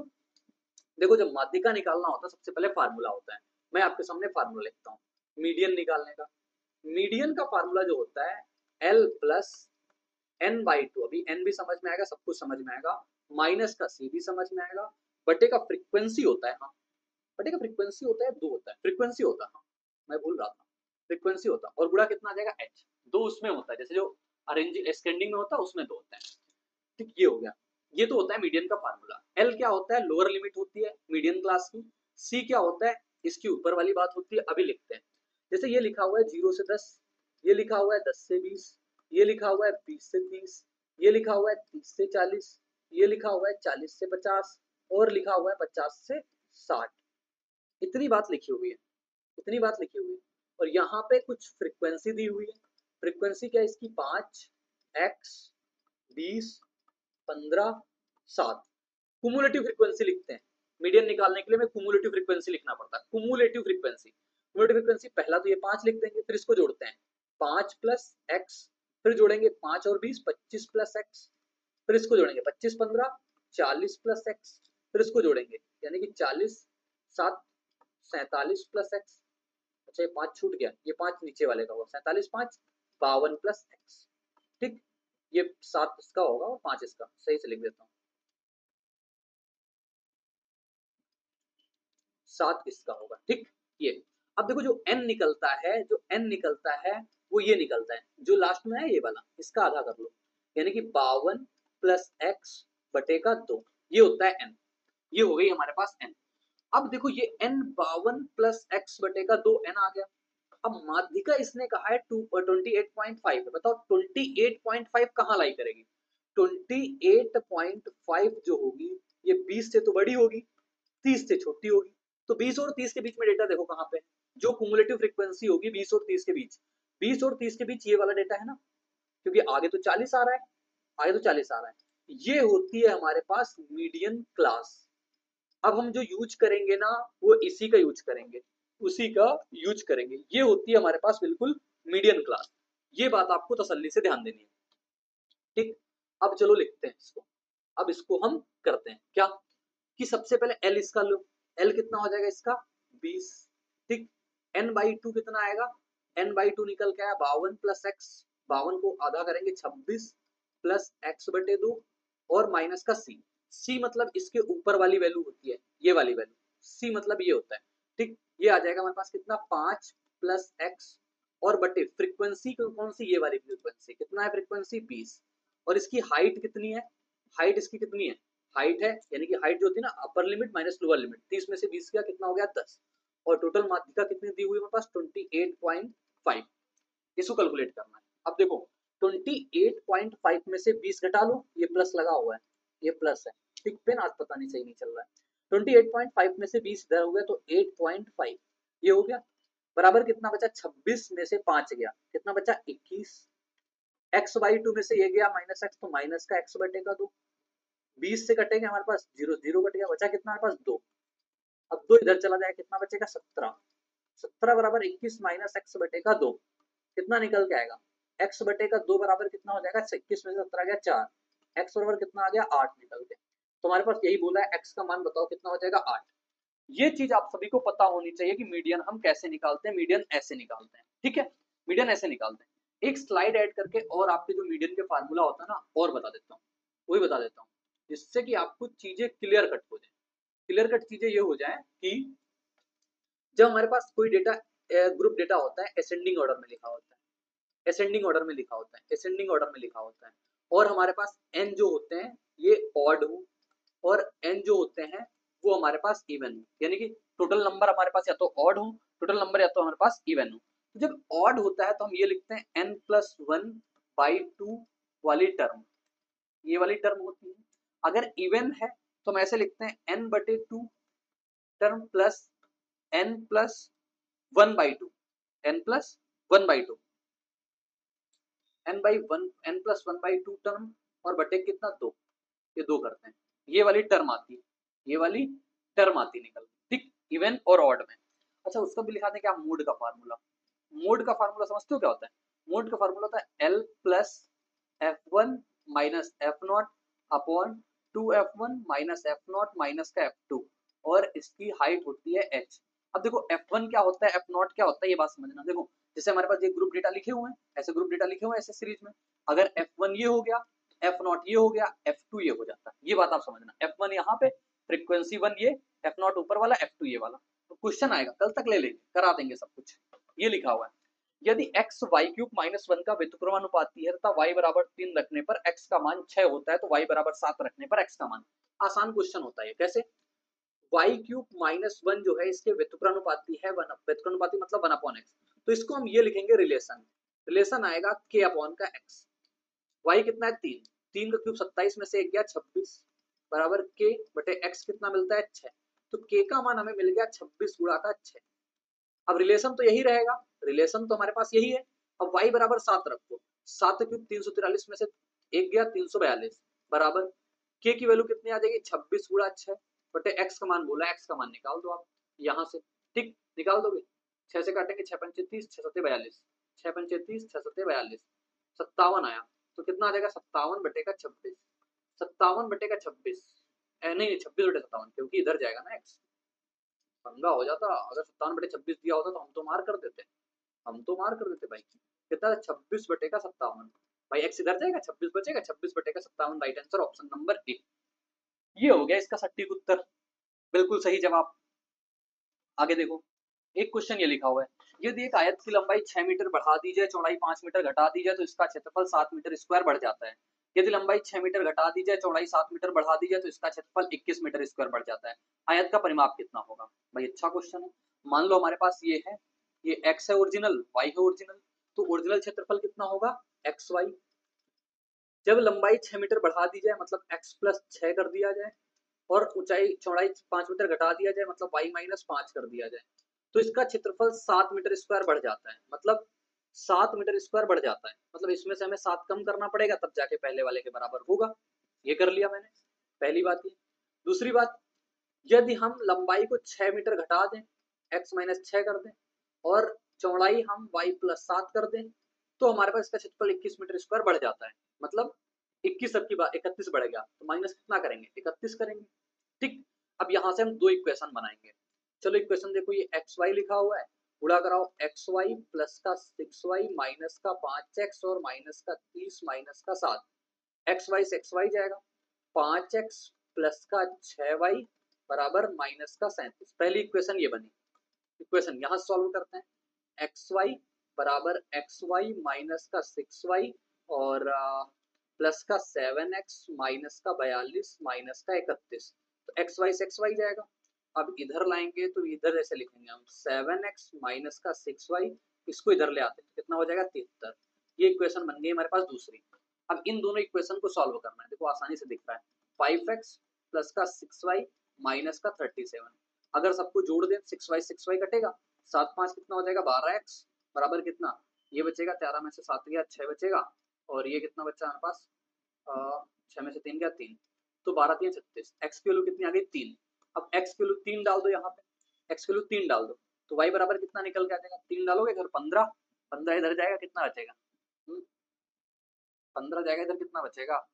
देखो जब माध्यिका निकालना होता है सबसे पहले फार्मूला होता है, मैं आपके सामने फार्मूला लिखता हूँ मीडियन निकालने का। मीडियन का फार्मूला जो होता है L प्लस n/2, अभी n भी समझ में आएगा, सब कुछ समझ में आएगा, माइनस का c भी समझ में आएगा, बटे का फ्रीक्वेंसी होता है, हाँ बटे का फ्रीक्वेंसी होता है, 2 होता है फ्रीक्वेंसी होता है, हाँ मैं भूल रहा था, फ्रीक्वेंसी होता है, और गुणा कितना आ जाएगा h, 2 उसमें होता है, जैसे जो अरेंज एस्केंडिंग में होता है उसमें 2 होता है। ठीक, ये हो गया, ये तो होता है मीडियन का फार्मूला। एल क्या होता है, लोअर लिमिट होती है मीडियन क्लास की। सी क्या होता है, इसकी ऊपर वाली बात होती है, अभी लिखते हैं। जैसे ये लिखा हुआ है 0 से 10, ये लिखा हुआ है 10 से 20, ये लिखा हुआ है 20 से 30, ये लिखा हुआ है 30 से 40, ये लिखा हुआ है 40 से 50, और लिखा हुआ है 50 से 60। इतनी बात लिखी हुई है, इतनी बात लिखी हुई है, और यहाँ पे कुछ फ्रीक्वेंसी दी हुई है। फ्रीक्वेंसी क्या है इसकी, 5, x, 20, 15, 7। कुमुलेटिव फ्रीक्वेंसी लिखते हैं, मीडियन निकालने के लिए हमें कुमुलेटिव फ्रीक्वेंसी लिखना पड़ता है। कुमुलेटिव फ्रीक्वेंसी, कुमुलेटिव फ्रीक्वेंसी पहला तो ये 5 लिख देंगे, फिर इसको जोड़ते हैं 5 प्लस एक्स, फिर जोड़ेंगे 5 और 20, 25 प्लस एक्स, फिर इसको जोड़ेंगे 25 15, 40 प्लस एक्स, फिर इसको जोड़ेंगे, यानी कि 40 7 47 प्लस एक्स। अच्छा ये 5 छूट गया, ये 5 नीचे वाले का होगा, 47 5 52 प्लस एक्स। ठीक, ये 7 इसका होगा और 5 इसका, सही से लिख देता हूँ, 7 इसका होगा। ठीक, ये अब देखो जो n निकलता है, जो n निकलता है वो ये निकलता है, जो लास्ट में है ये वाला, इसका आधा कर लो, यानी कि 52 प्लस एक्स बटे का 2, ये होता है n। ये हो गई हमारे पास n। अब देखो ये n 52 प्लस एक्स बटे का 2 n आ गया। अब माध्यिका इसने कहा है 28.5 है, बताओ 28.5 कहाँ लाई करेगी, 28.5 जो होगी ये 20 से तो बड़ी होगी, 30 से छोटी होगी। तो 20 और 30 के बीच में डेटा देखो कहाँ पे, जो कुमुलेटिव फ्रीक्वेंसी होगी 20 और 30 के बीच, 20 और 30 के बीच ये वाला डेटा है ना, क्योंकि आगे तो 40 आ रहा है, आगे तो 40 आ रहा है। ये होती है हमारे पास मीडियन क्लास। अब हम जो यूज करेंगे ना वो इसी का यूज करेंगे, उसी का यूज करेंगे। ये होती है हमारे पास बिल्कुल मीडियन क्लास। ये बात आपको तसल्ली से ध्यान देनी है, ठीक। अब चलो लिखते हैं इसको। अब इसको हम करते हैं क्या कि सबसे पहले एल इसका लो, एल कितना हो जाएगा इसका 20, ठीक। एन बाई टू कितना आएगा, एन बाई टू निकल के आया 52 प्लस एक्स, 52 को आधा करेंगे 26 प्लस एक्स बटे 2 और माइनस का सी, सी मतलब इसके ऊपर वाली वैल्यू होती है ये वाली वैल्यू, सी मतलब ये होता है, ठीक। ये आ जाएगा हमारे पास कितना 5 प्लस एक्स और बटे फ्रीक्वेंसी कौन सी, ये वाली फ्रीक्वेंसी कितना है, फ्रीक्वेंसी 20 और इसकी हाइट कितनी है, हाइट इसकी कितनी है, हाइट है यानी कि हाइट जो होती है ना upper limit minus lower limit, 30 में से 20 का कितना हो गया 10 और टोटल माध्यिका कितनी दी हुई है हमारे पास 28.5, इसको कैलकुलेट करना है। अब देखो 28.5 में से 20 घटा लो, ये प्लस लगा हुआ है, ये प्लस है, ठीक। पेन आज पता नहीं सही नहीं चल रहा है। 28.5 में से 20 इधर हो गया तो 8.5 ये हो गया, बराबर कितना बचा 26 में से 5 गया कितना बचा 21, एक्स बाई टू में से ये गया माइनस एक्स तो माइनस का एक्स बटेगा 2, 20 से कटेंगे हमारे पास जीरो जीरो कट गया, बचा कितना हमारे पास 2, अब 2 इधर चला जाए कितना बचेगा 17, 17 बराबर 21 माइनस एक्स बटेगा 2 कितना निकल के आएगा, एक्स बटेगा 2 बराबर कितना हो जाएगा 21 में से 17 गया 4, एक्स बराबर कितना आ गया 8 निकल के। तो हमारे पास यही बोला है एक्स का मान बताओ कितना हो जाएगा 8। ये चीज आप सभी को पता होनी चाहिए कि मीडियन हम कैसे निकालते हैं, मीडियन ऐसे निकालते हैं, ठीक है, मीडियन ऐसे निकालते हैं। एक स्लाइड ऐड करके और आपके जो मीडियन के फार्मूला होता है ना और बता देता हूँ, वही बता देता हूँ जिससे कि आपको चीजें क्लियर कट हो जाए। क्लियर कट चीजें ये हो जाए कि जब हमारे पास कोई डेटा ग्रुप डेटा होता है असेंडिंग ऑर्डर में लिखा होता है, असेंडिंग ऑर्डर में लिखा होता है, असेंडिंग ऑर्डर में लिखा होता है और हमारे पास एन जो होते हैं ये ऑड हो और एन जो होते हैं वो हमारे पास इवन हो, यानी कि टोटल नंबर हमारे पास या तो ऑड हो टोटल नंबर या तो हमारे पास इवन हो। तो जब ऑड होता है तो हम ये लिखते हैं N plus one by two वाली टर्म, ये वाली टर्म होती है। अगर इवन है तो हम ऐसे लिखते हैं एन बटे two term plus N plus one by two, N plus one by two, N by one N plus one by two term और बटे कितना 2, ये 2 करते हैं, ये वाली टर्म आती है, ये वाली टर्म आती निकल, ठीक, इवन और ऑड में। अच्छा उसका भी लिखा दें क्या मोड का फार्मूला, मोड का फार्मूला समझते हो क्या होता है, मोड का फार्मूला होता है L plus F one minus F not upon two F one minus F not minus का एफ टू और इसकी हाइट होती है एच। अब देखो एफ वन क्या होता है एफ नॉट क्या होता है ये बात समझना। देखो जैसे हमारे पास ये ग्रुप डेटा लिखे हुए हैं, ऐसे ग्रुप डेटा लिखे हुए हैं ऐसे सीरीज में, अगर एफ वन ये हो गया एफ नॉट ये हो गया एफ टू ये हो जाता है, ये बात आप समझना। एफ वन यहाँ पे फ्रीक्वेंसी वन ये एफ नॉट ऊपर वाला एफ टू ये वाला। तो क्वेश्चन आएगा कल तक ले लेंगे करा देंगे सब कुछ। ये लिखा हुआ है यदि x Y cube minus one का व्युत्क्रमानुपाती है तथा y बराबर 3 रखने पर x का मान 6 होता है तो y बराबर 7 रखने पर x का मान। आसान क्वेश्चन होता है कैसे, वाई क्यूब माइनस वन जो है इसके व्युत्क्रमानुपाती है वन, व्युत्क्रमानुपाती मतलब वन अपॉन एक्स, तो इसको हम ये लिखेंगे रिलेशन, रिलेशन आएगा k अपॉन का x, y कितना है 3, 3 का क्यूब 27 में से एक गया 26 बराबर k बटे x कितना मिलता है 6, तो k का मान हमें मिल गया 26 गुणा का 6। अब रिलेशन तो यही रहेगा, रिलेशन तो हमारे पास यही है। अब y बराबर 7 रखो, 7 क्यूब 343 में से एक गया 342 बराबर k की वैल्यू कितनी आ जाएगी 26 गुणा 6 बटे x का मान बोला, x का मान निकाल दो आप यहाँ से, ठीक निकाल दोगे 6 से काटेंगे 6 पंचे 30 6 सत्ते 42, 6 पंचे 30 6 सत्ते 42, 57 आया तो कितना आ जाएगा 57 बटे का 26, 57 बटे का 26 नहीं 26 बटे 57 क्योंकि इधर जाएगा ना x, पंगा हो जाता। अगर 57/26 दिया होता तो हम तो मार कर देते, हम तो मार कर देते भाई। कितना 26 बटे का 57 भाई, एक्स इधर जाएगा 26 बचेगा, 26 बटे का 57 right answer option number A. ये हो गया इसका सटीक उत्तर, बिल्कुल सही जवाब। आगे देखो एक क्वेश्चन ये लिखा हुआ है यदि एक आयत की लंबाई 6 मीटर बढ़ा दी जाए चौड़ाई 5 मीटर घटा दी जाए तो इसका क्षेत्रफल 7 मीटर स्क्वायर बढ़ जाता है। यदि लंबाई 6 मीटर घटा दी जाए चौड़ाई 7 मीटर बढ़ा दी जाए तो इसका क्षेत्रफल 21 मीटर स्क्वायर बढ़ जाता है। आयत का परिमाप कितना होगा। भाई अच्छा क्वेश्चन है। मान लो हमारे पास ये है, ये x है ओरिजिनल, y है ओरिजिनल, तो ओरिजिनल क्षेत्रफल कितना होगा xy जब लंबाई 6 मीटर बढ़ा दी जाए मतलब x प्लस 6 कर दिया जाए और ऊंचाई चौड़ाई 5 मीटर घटा दिया जाए मतलब y माइनस 5 कर दिया जाए तो इसका क्षेत्रफल 7 मीटर स्क्वायर बढ़ जाता है। मतलब 7 मीटर स्क्वायर बढ़ जाता है, मतलब इसमें से हमें 7 कम करना पड़ेगा तब जाके पहले वाले के बराबर होगा। ये कर लिया मैंने, पहली बात ये। दूसरी बात, यदि हम लंबाई को 6 मीटर घटा दें, x माइनस 6 कर दें और चौड़ाई हम y प्लस 7 कर दें तो हमारे पास इसका क्षेत्रफल 21 मीटर स्क्वायर बढ़ जाता है। मतलब 21 सबकी बात 31 बढ़ गया तो माइनस कितना करेंगे, 31 करेंगे। ठीक, अब यहां से हम दो इक्वेशन बनाएंगे। चलो इक्वेशन देखो, ये एक्स वाई लिखा हुआ है, गुणा कराओ एक्स वाई प्लस का 6y माइनस का 5x और माइनस का 30 माइनस का 7। एक्स वाई से एक्स वाई जाएगा, 5x प्लस का 6y बराबर माइनस का 37। पहली इक्वेशन ये बनी। इक्वेशन यहां सॉल्व करते हैं, एक्स वाई बराबर एक्स वाई माइनस का 6y और प्लस का 7x माइनस का 42 माइनस का 31। तो एक्स वाई से एक्स वाई जाएगा, अब इधर लाएंगे तो इधर ऐसे लिखेंगे हम 7x माइनस का 6y, इसको इधर ले आते हैं कितना हो जाएगा 73। ये इक्वेशन बन गई हमारे पास दूसरी। अब इन दोनों इक्वेशन को सॉल्व करना है, देखो आसानी से दिख रहा है, 5x प्लस का 6y माइनस का 37। अगर सबको जोड़ दें 6y कटेगा, 7 5 कितना हो जाएगा 12x बराबर कितना, ये बचेगा 13 में से 7 गया 6 बचेगा और ये कितना बच्चा हमारे पास 6 में से 3 गया 3, तो 12 3 36। एक्स की वैल्यू कितनी आ गई 3। अब एक्स की वैल्यू 3 डाल दो, यहाँ पे एक्स की वैल्यू 3 डाल दो तो वाई बराबर कितना निकल के आ जाएगा, 3 डालोगे इधर 15, 15 इधर जाएगा कितना बचेगा, 15 जाएगा इधर कितना बचेगा,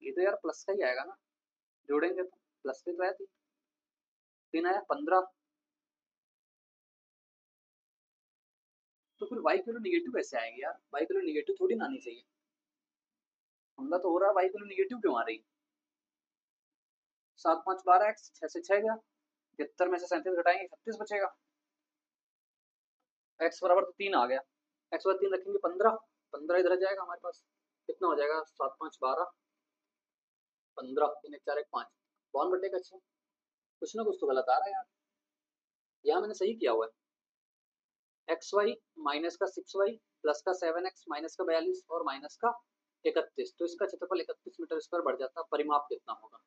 ये तो यार प्लस का ही आएगा ना, जोड़ेंगे तो प्लस के तो आया 3 आया 15। तो फिर वाई की वैल्यू निगेटिव कैसे आएगी यार, वाई की वैल्यू निगेटिव थोड़ी ना आनी चाहिए। हमला तो हो रहा है, वाई की वैल्यू निगेटिव क्यों आ रही। 7 5 12x 6 से 6 गया, 73 में से 37 घटाएंगे 36 बचेगा, x बराबर तो 3 आ गया, x बराबर 3 रखेंगे 15, 15 इधर जाएगा हमारे पास कितना हो जाएगा 7 5 12 15 3 1 4 1 5 कौन बटेगा 6। कुछ ना कुछ तो गलत आ रहा है यार, यहाँ मैंने सही किया हुआ है, एक्स वाई माइनस का 6y प्लस का 7x माइनस का 42 और माइनस का 31, तो इसका क्षेत्रफल 31 मीटर स्क्वायर बढ़ जाता है। परिमाप कितना होगा,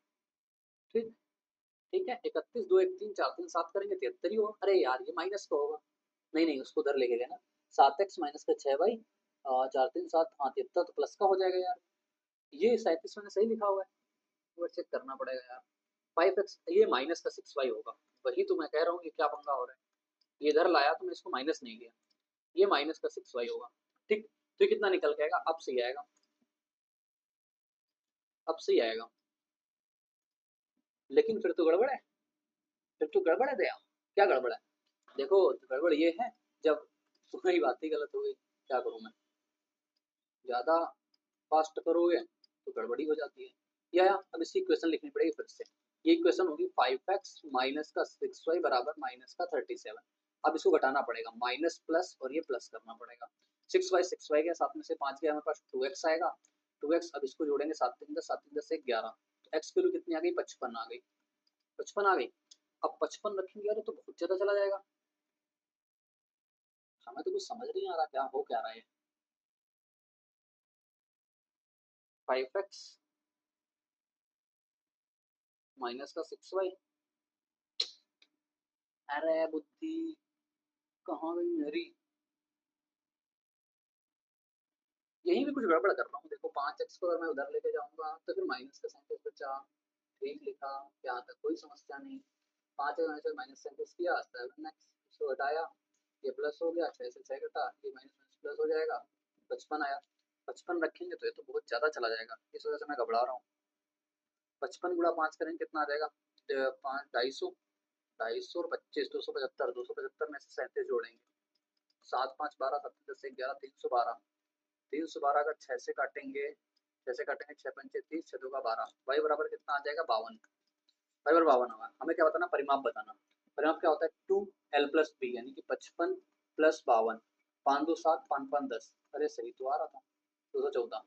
ठीक, ठीक है 31 2 1 3 4 3 7 करेंगे 73 ही होगा। अरे यार ये माइनस का होगा, नहीं नहीं उसको उधर लेके गए ना, 7x माइनस का 6y 4 3 7 हाँ 73 तो प्लस का हो जाएगा यार, ये 37 मैंने सही लिखा हुआ है, वो चेक करना पड़ेगा यार। 5x ये माइनस का 6y होगा, वही तो मैं कह रहा हूँ ये क्या पंगा हो रहा है, ये इधर लाया तो मैं इसको माइनस नहीं लिया, ये माइनस का 6y होगा। ठीक, तो ये कितना निकल के आएगा, अब सही आएगा, अब सही आएगा, लेकिन फिर तो गड़बड़ है, फिर तो गड़बड़ है दया, क्या गड़बड़ है, देखो गड़बड़ ये है जब तुम्हारी बात ही गलत हो गई, क्या करूं मैं, ज्यादा फास्ट करोगे तो गड़बड़ी हो जाती है। या अब इसकी इक्वेशन लिखनी पड़ेगी फिर से, ये इक्वेशन होगी 5x माइनस का 6y बराबर माइनस का 37। अब इसको घटाना पड़ेगा, माइनस प्लस और ये प्लस करना पड़ेगा, 6y गया, 7 में से 5 गया हमारे पास 2x आएगा, 2x अब इसको जोड़ेंगे 7 3 10 7 3 10 1 11, तो x की वैल्यू कितनी आ गई 55 आ गई, 55 आ गई। अब 55 रखेंगे यार तो बहुत ज्यादा चला जाएगा, हमें तो कुछ समझ नहीं आ रहा क्या हो क्या रहा है। 5x माइनस का 6y, अरे बुद्धि कहाँ गई मेरी, यही भी कुछ गड़बड़ कर रहा हूँ। देखो 5x को अगर मैं उधर लेके जाऊंगा तो फिर माइनस का 37 बचा, ठीक लिखा, यहाँ तक कोई समस्या नहीं। 5 माइनस 37 किया 7x, इसको घटाया ये प्लस हो गया, 6 से 6 घटा ये माइनस प्लस हो जाएगा, 55 आया। 55 रखेंगे तो ये तो बहुत ज़्यादा चला जाएगा, इस वजह से मैं घबरा रहा हूँ। 55 गुणा 5 करेंगे कितना आ जाएगा, 5 250, 250 और 25 275, 275 में से 37 जोड़ेंगे, 7 5 12 7 10 11 312, 312 अगर 6 से काटेंगे, 6 से काटेंगे 6 पंचे 30 6 का 12, वाई बराबर कितना आ जाएगा 52, वाई बराबर 52 होगा। हमें क्या बताना, परिमाप बताना, परिमाप क्या होता है 2l प्लस बी यानी कि 55 प्लस 52, 5 2 7 5 5 10, अरे सही तो आ रहा था 214,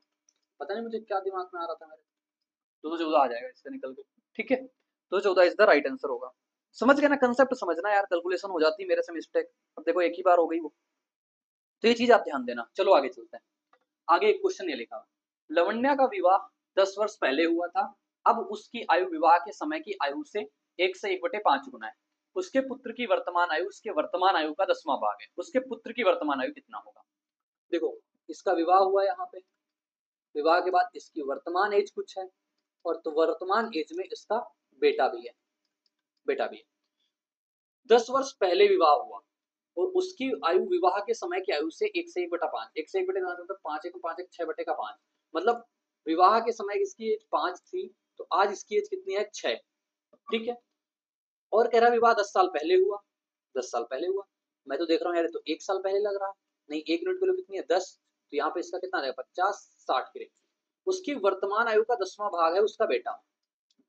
पता नहीं मुझे क्या दिमाग में आ रहा था मेरे, 214 आ जाएगा इससे निकल के, ठीक है 214 इज द राइट आंसर होगा। समझ गए ना, कंसेप्ट समझना यार, कैलकुलेशन हो जाती है मेरे से मिस्टेक, अब देखो एक ही बार हो गई वो, तो ये चीज आप ध्यान देना। चलो आगे चलते हैं, आगे एक क्वेश्चन ये लिखा, लवण्या का विवाह 10 वर्ष पहले हुआ था, अब उसकी आयु विवाह के समय की आयु से 1 से 1/5 गुना है। उसके पुत्र की वर्तमान आयु उसके वर्तमान आयु का 10वां भाग है। उसके पुत्र की वर्तमान आयु कितना होगा? देखो, इसका विवाह हुआ यहाँ पे, विवाह के बाद इसकी वर्तमान एज कुछ है, और तो वर्तमान एज में इसका बेटा भी है, बेटा भी है। 10 वर्ष पहले विवाह हुआ और उसकी आयु विवाह के समय की आयु से 1 से 1/5, 1 से 1/5 मतलब 5 1 5 1 6/5, मतलब विवाह के समय इसकी एज 5 थी, तो आज इसकी एज कितनी है? 6। ठीक है, और कह रहा विवाह 10 साल पहले हुआ, 10 साल पहले हुआ। मैं तो देख रहा हूँ यार, तो 1 साल पहले लग रहा है। नहीं, 1 यूनिट वैल्यू कितनी है? 10, तो यहाँ पे इसका कितना रहेगा? 50 60 की रेंज। उसकी वर्तमान आयु का 10वां भाग है उसका बेटा,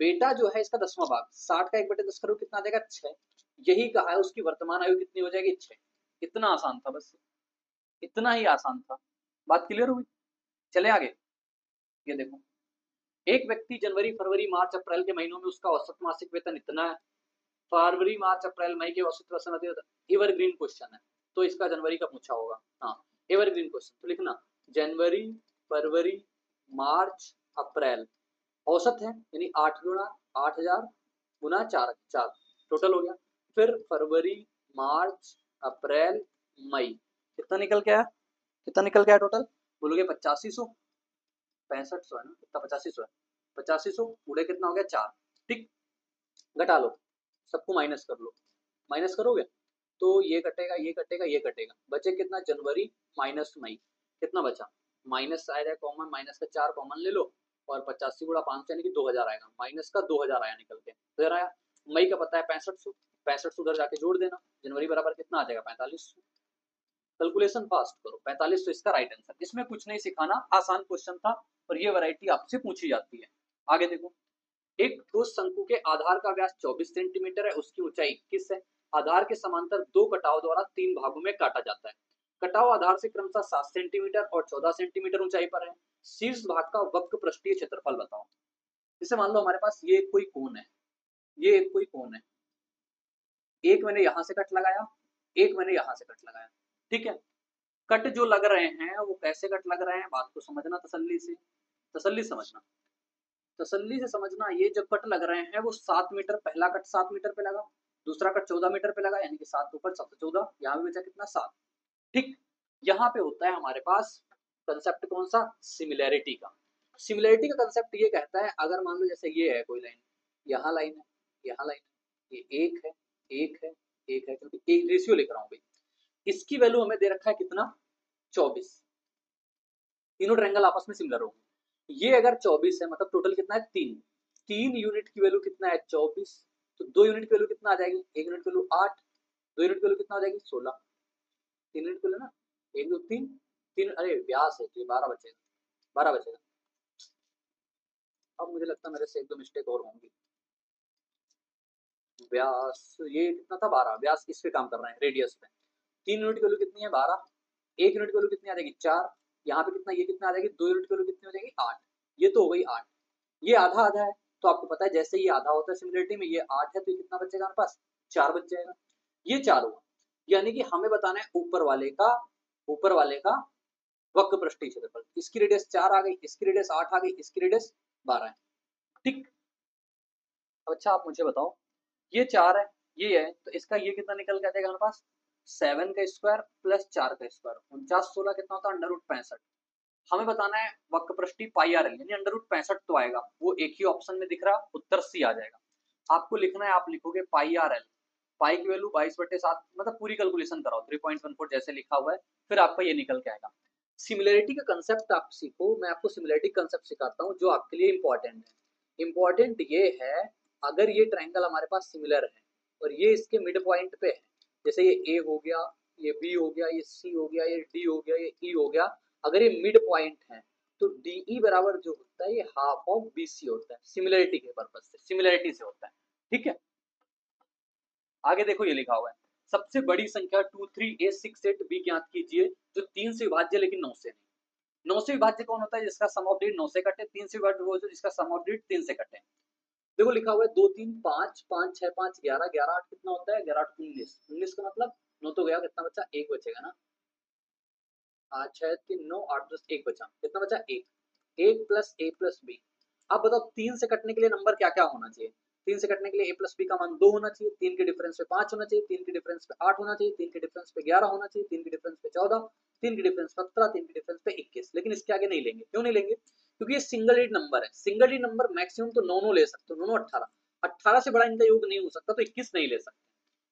बेटा जो है इसका 10वां भाग, 60 का 1/10 करो कितना आ जाएगा? 6। यही कहा है उसकी वर्तमान आयु कितनी हो जाएगी? 6। इतना आसान था, बस इतना ही आसान था। बात क्लियर हुई? चले आगे। ये देखो, एक व्यक्ति जनवरी फरवरी मार्च अप्रैल के महीनों में उसका औसत मासिक वेतन इतना है। फरवरी मार्च अप्रैल मई के औसत वेतन एवरग्रीन क्वेश्चन है, तो इसका जनवरी का पूछा होगा। हाँ, एवरग्रीन क्वेश्चन, तो लिखना जनवरी फरवरी मार्च अप्रैल, औसत है यानी 8 गुणा 8000 गुना 4 4 टोटल हो गया। फिर फरवरी मार्च अप्रैल मई, कितना निकल के आया? कितना निकल के आया टोटल? बोलोगे 8500, 6500 है ना? कितना? 8500 है। 8500 पूरे कितना हो गया? 4। ठीक, घटा लो, सबको माइनस कर लो। माइनस करोगे तो ये कटेगा, ये कटेगा, ये कटेगा, बचे कितना? जनवरी माइनस मई, कितना बचा? माइनस आएगा कॉमन, माइनस का 4 कॉमन ले लो, और 85 गुणा 500 यानी कि 2000 आएगा, माइनस का 2000 आया निकल के, 2000 आया। मई का पता है 6500, 6500 उधर जाके जोड़ देना, जनवरी बराबर कितना आ जाएगा? 4500। कैलकुलेशन फास्ट करो, 4500 इसका राइट आंसर। इसमें कुछ नहीं सिखाना, आसान क्वेश्चन था, और ये वैरायटी आपसे पूछी जाती है। आगे देखो, एक ठोस शंकु के आधार का व्यास 24 सेंटीमीटर है, उसकी ऊंचाई 21 है। आधार के समांतर 2 कटाव द्वारा 3 भागों में काटा जाता है। कटाव आधार से क्रमशः 7 सेंटीमीटर और 14 सेंटीमीटर ऊंचाई पर है। शीर्ष भाग का वक्र पृष्ठीय क्षेत्रफल बताओ। जैसे मान लो हमारे पास ये कोई कोण है, ये एक कोई कोण है, एक मैंने यहां से कट लगाया, एक मैंने यहां से कट लगाया। ठीक है, कट जो लग रहे हैं वो कैसे कट लग रहे हैं, बात को समझना तसल्ली से, तसल्ली समझना, तसल्ली से समझना। ये जब कट लग रहे हैं वो 7 मीटर, पहला कट 7 मीटर पे लगा, दूसरा कट 14 मीटर पे लगा, यानी कि 7 ऊपर 7 14, यहाँ भी बचा कितना? 7। ठीक, यहाँ पे होता है हमारे पास कंसेप्ट कौन सा? सिमिलैरिटी का। सिमिलैरिटी का कंसेप्ट ये कहता है, अगर मान लो जैसे ये है कोई लाइन, यहाँ लाइन है, यहाँ लाइन है, ये एक है, एक है, एक है, क्योंकि एक रेशियो लिख रहा हूँ भाई, इसकी वैल्यू हमें दे रखा है कितना? 24। तीनों ट्रायंगल आपस में सिमिलर होंगे। ये अगर 24 है मतलब टोटल कितना है? 3। 3 यूनिट की वैल्यू कितना है? 24। तो 2 यूनिट की वैल्यू कितना आ जाएगी? 1 यूनिट की वैल्यू 8, 2 यूनिट की वैल्यू कितना आ जाएगी? 16। 3 यूनिट की वैल्यू ना, 1 2 3 3, अरे व्यास है तो 12 बचेगा, 12 बचेगा। अब मुझे लगता है मेरे से एक दो मिस्टेक और होंगी। व्यास ये कितना था? 12। व्यास किस पे काम कर रहे हैं? रेडियस पे। 3 यूनिट की वैल्यू कितनी है? 12। 1 यूनिट की वैल्यू कितनी आ जाएगी? 4। यहाँ पे कितना? ये कितना आ जाएगी? 2 यूनिट की वैल्यू कितनी हो जाएगी? 8। ये तो हो गई 8। ये आधा आधा है, तो आपको पता है जैसे ये आधा होता है सिमिलरिटी में, ये 8 है, तो ये कितना बचेगा हमारे पास? 4 बच जाएगा। ये 4 हुआ, यानी कि हमें बताना है ऊपर वाले का, ऊपर वाले का वक्र पृष्ठीय क्षेत्रफल। इसकी रेडियस 4 आ गई, इसकी रेडियस 8 आ गई, इसकी रेडियस 12 है। ठीक, अच्छा आप मुझे बताओ, ये 4 है, ये है, तो इसका ये कितना निकल के आ जाएगा हमारे पास? 7 का स्क्वायर प्लस 4 का स्क्वायर, 49 16 कितना होता है? √65। हमें बताना है वक्र पृष्ठीय पाई आर एल, यानी √65 तो आएगा, वो एक ही ऑप्शन में दिख रहा, उत्तर सी आ जाएगा। आपको लिखना है, आप लिखोगे पाई आर एल, पाई की वैल्यू 22/7, मतलब पूरी कैलकुलेशन कराओ 3.14 जैसे लिखा हुआ है, फिर आपका ये निकल के आएगा। सिमिलैरिटी का कंसेप्ट आप सीखो, मैं आपको सिमिलैरिटी कंसेप्ट सिखाता हूँ जो आपके लिए इंपॉर्टेंट है। इंपॉर्टेंट ये है, अगर ये ट्रायंगल हमारे पास सिमिलर है और ये इसके मिड पॉइंट पे है, जैसे ये ए हो गया, ये बी हो गया, ये सी हो गया, ये डी हो गया, ये ई हो गया, अगर ये मिड पॉइंट है तो डीई बराबर जो होता है ये हाफ ऑफ बीसी होता है, सिमिलरिटी के पर्पज से, सिमिलरिटी से होता है। ठीक है, आगे देखो ये लिखा हुआ है, सबसे बड़ी संख्या 23A68B ज्ञात कीजिए जो 3 से विभाज्य लेकिन 9 से नहीं। 9 से विभाज्य कौन होता है? जिसका सम ऑफ डिजिट 9 से कटे। 3 से विभाज्य वो जो जिसका सम ऑफ डिजिट 3 से कटे। देखो लिखा हुआ है 2 3 5 5 6 5 11 11 8 कितना होता है? 11 8 19, 19 का मतलब 9 तो गया, कितना बचा? 1 बचेगा ना। 6 3 9 8 10 1 बचा, कितना बचा 1, 1 प्लस ए प्लस बी। अब बताओ 3 से कटने के लिए नंबर क्या क्या होना चाहिए। 3 से कटने के लिए ए प्लस बी का मान 2 होना चाहिए, 3 के डिफरेंस पे 5 होना चाहिए, 3 के डिफरेंस पे 8 होना चाहिए, 3 के डिफरेंस पे 11 होना चाहिए, 3 के डिफरेंस पे 14, 3 के डिफरेंस 17, 3 के डिफरेंस पे 21। लेकिन इसके आगे नहीं लेंगे, क्यों नहीं लेंगे, क्योंकि ये सिंगल डिजिट नंबर है। सिंगल डिजिट नंबर मैक्सिमम तो 9 9 ले सकते हो, 9 9 18, 18 से बड़ा इनका योग नहीं हो सकता, तो 21 नहीं ले सकते।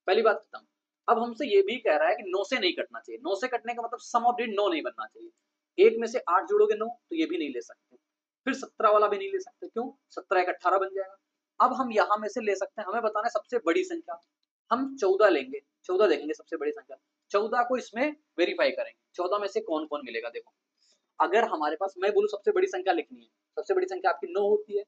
पहली बात खत्म। अब हमसे ये भी कह रहा है कि 9 से नहीं कटना चाहिए। 9 से कटने का मतलब सम ऑफ डिजिट 9 नहीं बनना चाहिए। एक में से 8 जोड़ोगे 9, तो ये भी नहीं ले सकते। फिर 17 वाला भी नहीं ले सकते, क्यों, 17 एक 18 बन जाएगा। अब हम यहां में से ले सकते हैं, हमें बताना है सबसे बड़ी संख्या। हम 14 लेंगे, 14 देखेंगे सबसे बड़ी संख्या। 14 को इसमें वेरीफाई करेंगे, 14 में से कौन कौन मिलेगा। देखो, अगर हमारे पास, मैं बोलूं सबसे बड़ी संख्या लिखनी है, सबसे बड़ी संख्या आपकी 9 होती है,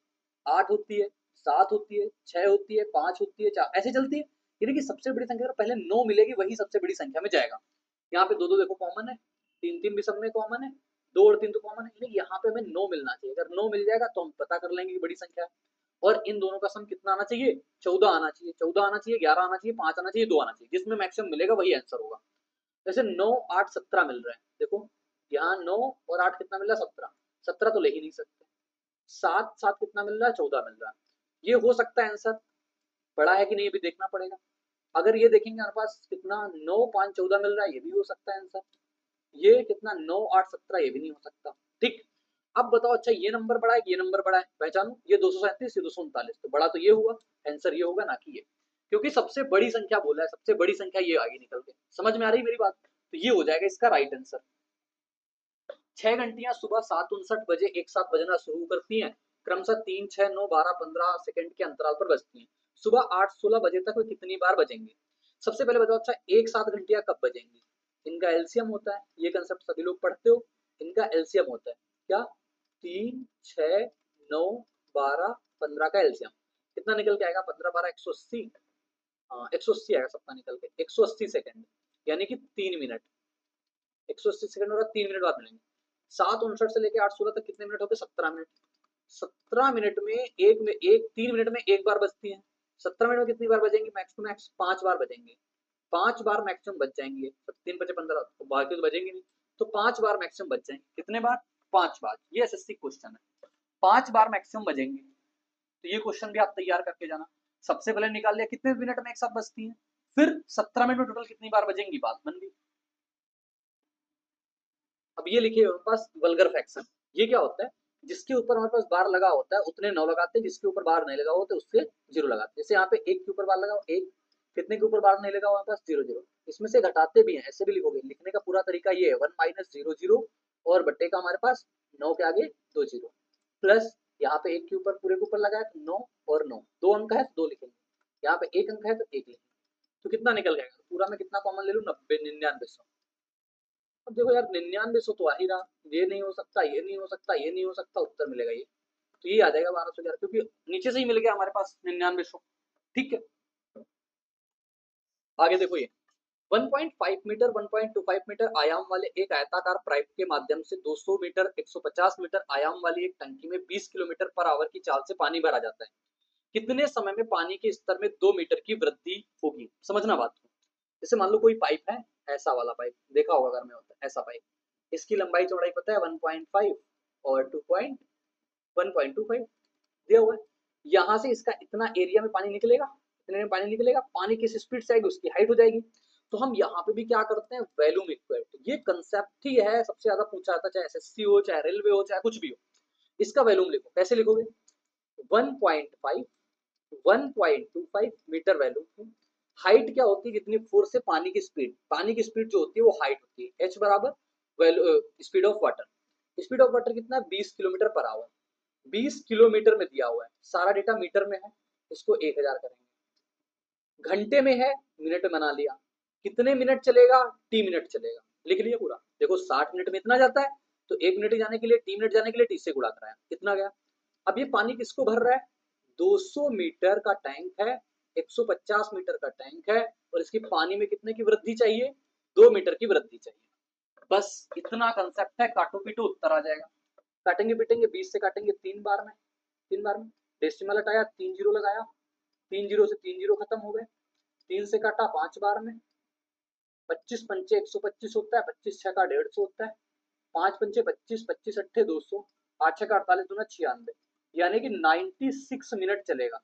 8 होती है, 7 होती है, 6 होती है, 5 होती है, 4 ऐसे चलती है। यानी कि सबसे बड़ी संख्या पहले 9 मिलेगी, वही सबसे बड़ी संख्या में जाएगा। यहाँ पे 2 2 देखो कॉमन है, 3 3 भी सब में कॉमन है, 2 और 3 तो कॉमन है, यानी यहाँ पे हमें 9 मिलना चाहिए। अगर 9 मिल जाएगा तो हम पता कर लेंगे कि बड़ी संख्या है। और इन दोनों का सम कितना आना चाहिए, 14 आना चाहिए, 14 आना चाहिए, 11 आना चाहिए, 5 आना चाहिए, 2 आना चाहिए, जिसमें मैक्सिमम मिलेगा वही आंसर होगा। जैसे 9 8 17 मिल रहा है, देखो यहाँ 9 और 8 कितना मिल रहा है, 17, 17 तो ले ही नहीं सकते। 7 7 कितना मिल रहा है, 14 मिल रहा है। ये हो सकता है आंसर, बड़ा है कि नहीं ये भी देखना पड़ेगा। अगर ये देखेंगे हमारे पास कितना 9 5 14 मिल रहा है, ये भी हो सकता है आंसर। ये कितना 9 8 17, ये भी नहीं हो सकता। ठीक, अब बताओ, अच्छा ये नंबर बड़ा है कि ये नंबर बड़ा है, पहचानो। ये 237, ये 239, तो बड़ा तो ये हुआ, आंसर ये होगा ना कि ये, क्योंकि सबसे बड़ी संख्या बोला है, सबसे बड़ी संख्या ये आगे निकल के। समझ में आ रही मेरी बात, तो ये हो जाएगा इसका राइट आंसर। 6 घंटियां सुबह 7:59 एक साथ बजना शुरू करती हैं, क्रमशः 3 6 9 12 15 सेकंड के अंतराल पर बजती हैं। सुबह 8:16 बजे तक वे कितनी बार बजेंगे। सबसे पहले बताओ, अच्छा एक साथ घंटियां कब बजेंगी। इनका एलसीएम होता है, ये कंसेप्ट सभी लोग पढ़ते हो। इनका एलसीएम होता है क्या, 3 6 9 12 15 का एलसीएम कितना निकल के आएगा, 15 12 180, 180 आएगा सबका निकल के, 180 सेकंड, यानी कि 3 मिनट। 180 सेकंड और 3 मिनट बाद मिलेंगे। 7:59 से लेकर 8:16 तक कितने मिनट हो गए, 17 मिनट। 17 मिनट में एक 3 मिनट में एक बार बजती है। 17 मिनट में कितनी बार बजेंगी, मैक्स टू मैक्स 5 बार बजेंगे। 5 बार मैक्सिमम बच जाएंगे, 3 बचे 15, तो बाकी तो बजेंगे नहीं। तो 5 बार मैक्सिमम बच जाएंगे, कितने बार, 5 बार। ये एसएससी क्वेश्चन है, 5 बार मैक्सिमम बजेंगे। तो ये क्वेश्चन भी आप तैयार करके जाना। सबसे पहले निकाल लिया कितने मिनट में एक साथ बजती है, फिर 17 मिनट में टोटल कितनी बार बजेंगी, बात बन गई। अब ये लिखिए हमारे पास वल्गर फ्रैक्शन। ये क्या होता है, जिसके ऊपर हमारे पास बार लगा होता है उतने 9 लगाते हैं, जिसके ऊपर बार नहीं लगा होता उससे 0 लगाते हैं। जैसे यहाँ पे 1 के ऊपर बार लगा, 1 कितने के ऊपर बार नहीं लगा हमारे पास, 0 0। इसमें से घटाते भी हैं, ऐसे भी लिखोगे। लिखने का पूरा तरीका ये है, 1 - 0 0 और बट्टे का हमारे पास 9 के आगे 2 0 प्लस यहाँ पे 1 के ऊपर पूरे के ऊपर लगा है तो 9 और 9, 2 अंक है तो 2 लिखेंगे। यहाँ पे 1 अंक है तो 1 लिखेंगे। तो कितना निकल जाएगा, पूरा में कितना कॉमन ले लूँ, 90 99 100। अब देखो यार, 99 100 तो आ ही रहा, ये नहीं हो सकता, ये नहीं हो सकता, ये नहीं हो सकता, उत्तर मिलेगा ये। तो ये आ जाएगा 1211, क्योंकि नीचे से ही मिल गया हमारे पास 99 100। ठीक है, आगे देखो ये 1.5 मीटर 1.25 मीटर आयाम वाले एक आयताकार पाइप के माध्यम से 200 मीटर 150 मीटर आयाम वाली एक टंकी में 20 किलोमीटर पर आवर की चाल से पानी भरा जाता है। कितने समय में पानी के स्तर में 2 मीटर की वृद्धि होगी। समझना बात को। जैसे मान लो कोई पाइप है, ऐसा वाला पाइप देखा होगा घर में होता है ऐसा पाइप, इसकी लंबाई चौड़ाई पता है 1.5 और 1.25 दिया हुआ है। यहाँ से इसका इतना एरिया में पानी निकलेगा, इतने में पानी निकलेगा, पानी किस स्पीड से आएगी उसकी हाइट हो जाएगी। तो हम यहाँ पे भी क्या करते हैं, वॉल्यूम इक्वल। तो ये कंसेप्ट ही है, सबसे ज्यादा पूछा जाता है, चाहे एसएससी हो, चाहे रेलवे हो, चाहे कुछ भी हो। इसका वॉल्यूम लिखो, कैसे लिखोगे, 1.5 1.25 मीटर वॉल्यूम। हाइट क्या होती है, जितनी फोर्स से पानी की स्पीड, पानी की स्पीड जो होती है वो हाइट होती है, एच बराबर speed of water. Speed of water कितना, 20 किलोमीटर पर आवर। 20 किलोमीटर में दिया हुआ है, सारा डेटा मीटर में है, इसको 1000 करेंगे। घंटे में है, मिनट में बना लिया। कितने मिनट चलेगा, टी मिनट चलेगा, लिख लिया पूरा। देखो 60 मिनट में इतना जाता है, तो 1 मिनट जाने के लिए, टी मिनट जाने के लिए 30 से गुणा कराया, कितना गया। अब ये पानी किसको भर रहा है, 200 मीटर का टैंक है, 150 मीटर का टैंक है, और इसकी पानी में कितने की वृद्धि चाहिए, 2 मीटर की वृद्धि चाहिए। बस इतना कंसेप्ट है, काटो पीटो उत्तर आ जाएगा। काटेंगे पीटेंगे, 20 से काटेंगे 3 बार में, 3 बार में डेसिमल हटाया, 3 जीरो लगाया, 3 जीरो से 3 जीरो खत्म हो गए, 3 से काटा 5 बार में, 25 पंचे 125 होता है, 25 छः का 150 होता है, 5 पंचे 25, 25 अट्ठे 200, 8 छः का 48 दूना 96, यानी कि 96 मिनट चलेगा।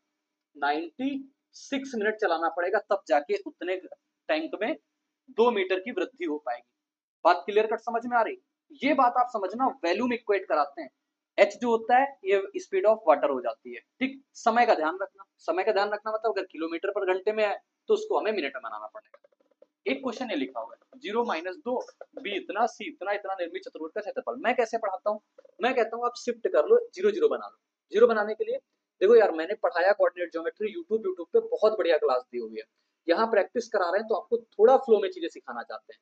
96 मिनट चलाना पड़ेगा तब जाके उतने टैंक में 2 मीटर की वृद्धि हो पाएगी। बात क्लियर कट समझ में आ रही? ये बात आप समझना, वैल्यूम इक्वेट कराते हैं। एच जो होता है ये स्पीड ऑफ वाटर हो जाती है। ठीक, समय का ध्यान रखना, समय का ध्यान रखना मतलब अगर किलोमीटर पर घंटे में है तो उसको हमें मिनट में बनाना पड़ेगा। एक क्वेश्चन ये लिखा हुआ है 0-2 बी इतना सी इतना इतना निर्मित चतुर्भुज का क्षेत्रफल। मैं कैसे पढ़ाता हूँ, मैं कहता हूँ आप शिफ्ट कर लो, 0 0 बना लो। 0 बनाने के लिए देखो यार, मैंने पढ़ाया कोऑर्डिनेट ज्योमेट्री यूट्यूब पे, बहुत बढ़िया क्लास दी हुई है। यहाँ प्रैक्टिस करा रहे हैं तो आपको थोड़ा फ्लो में चीजें सिखाना चाहते हैं।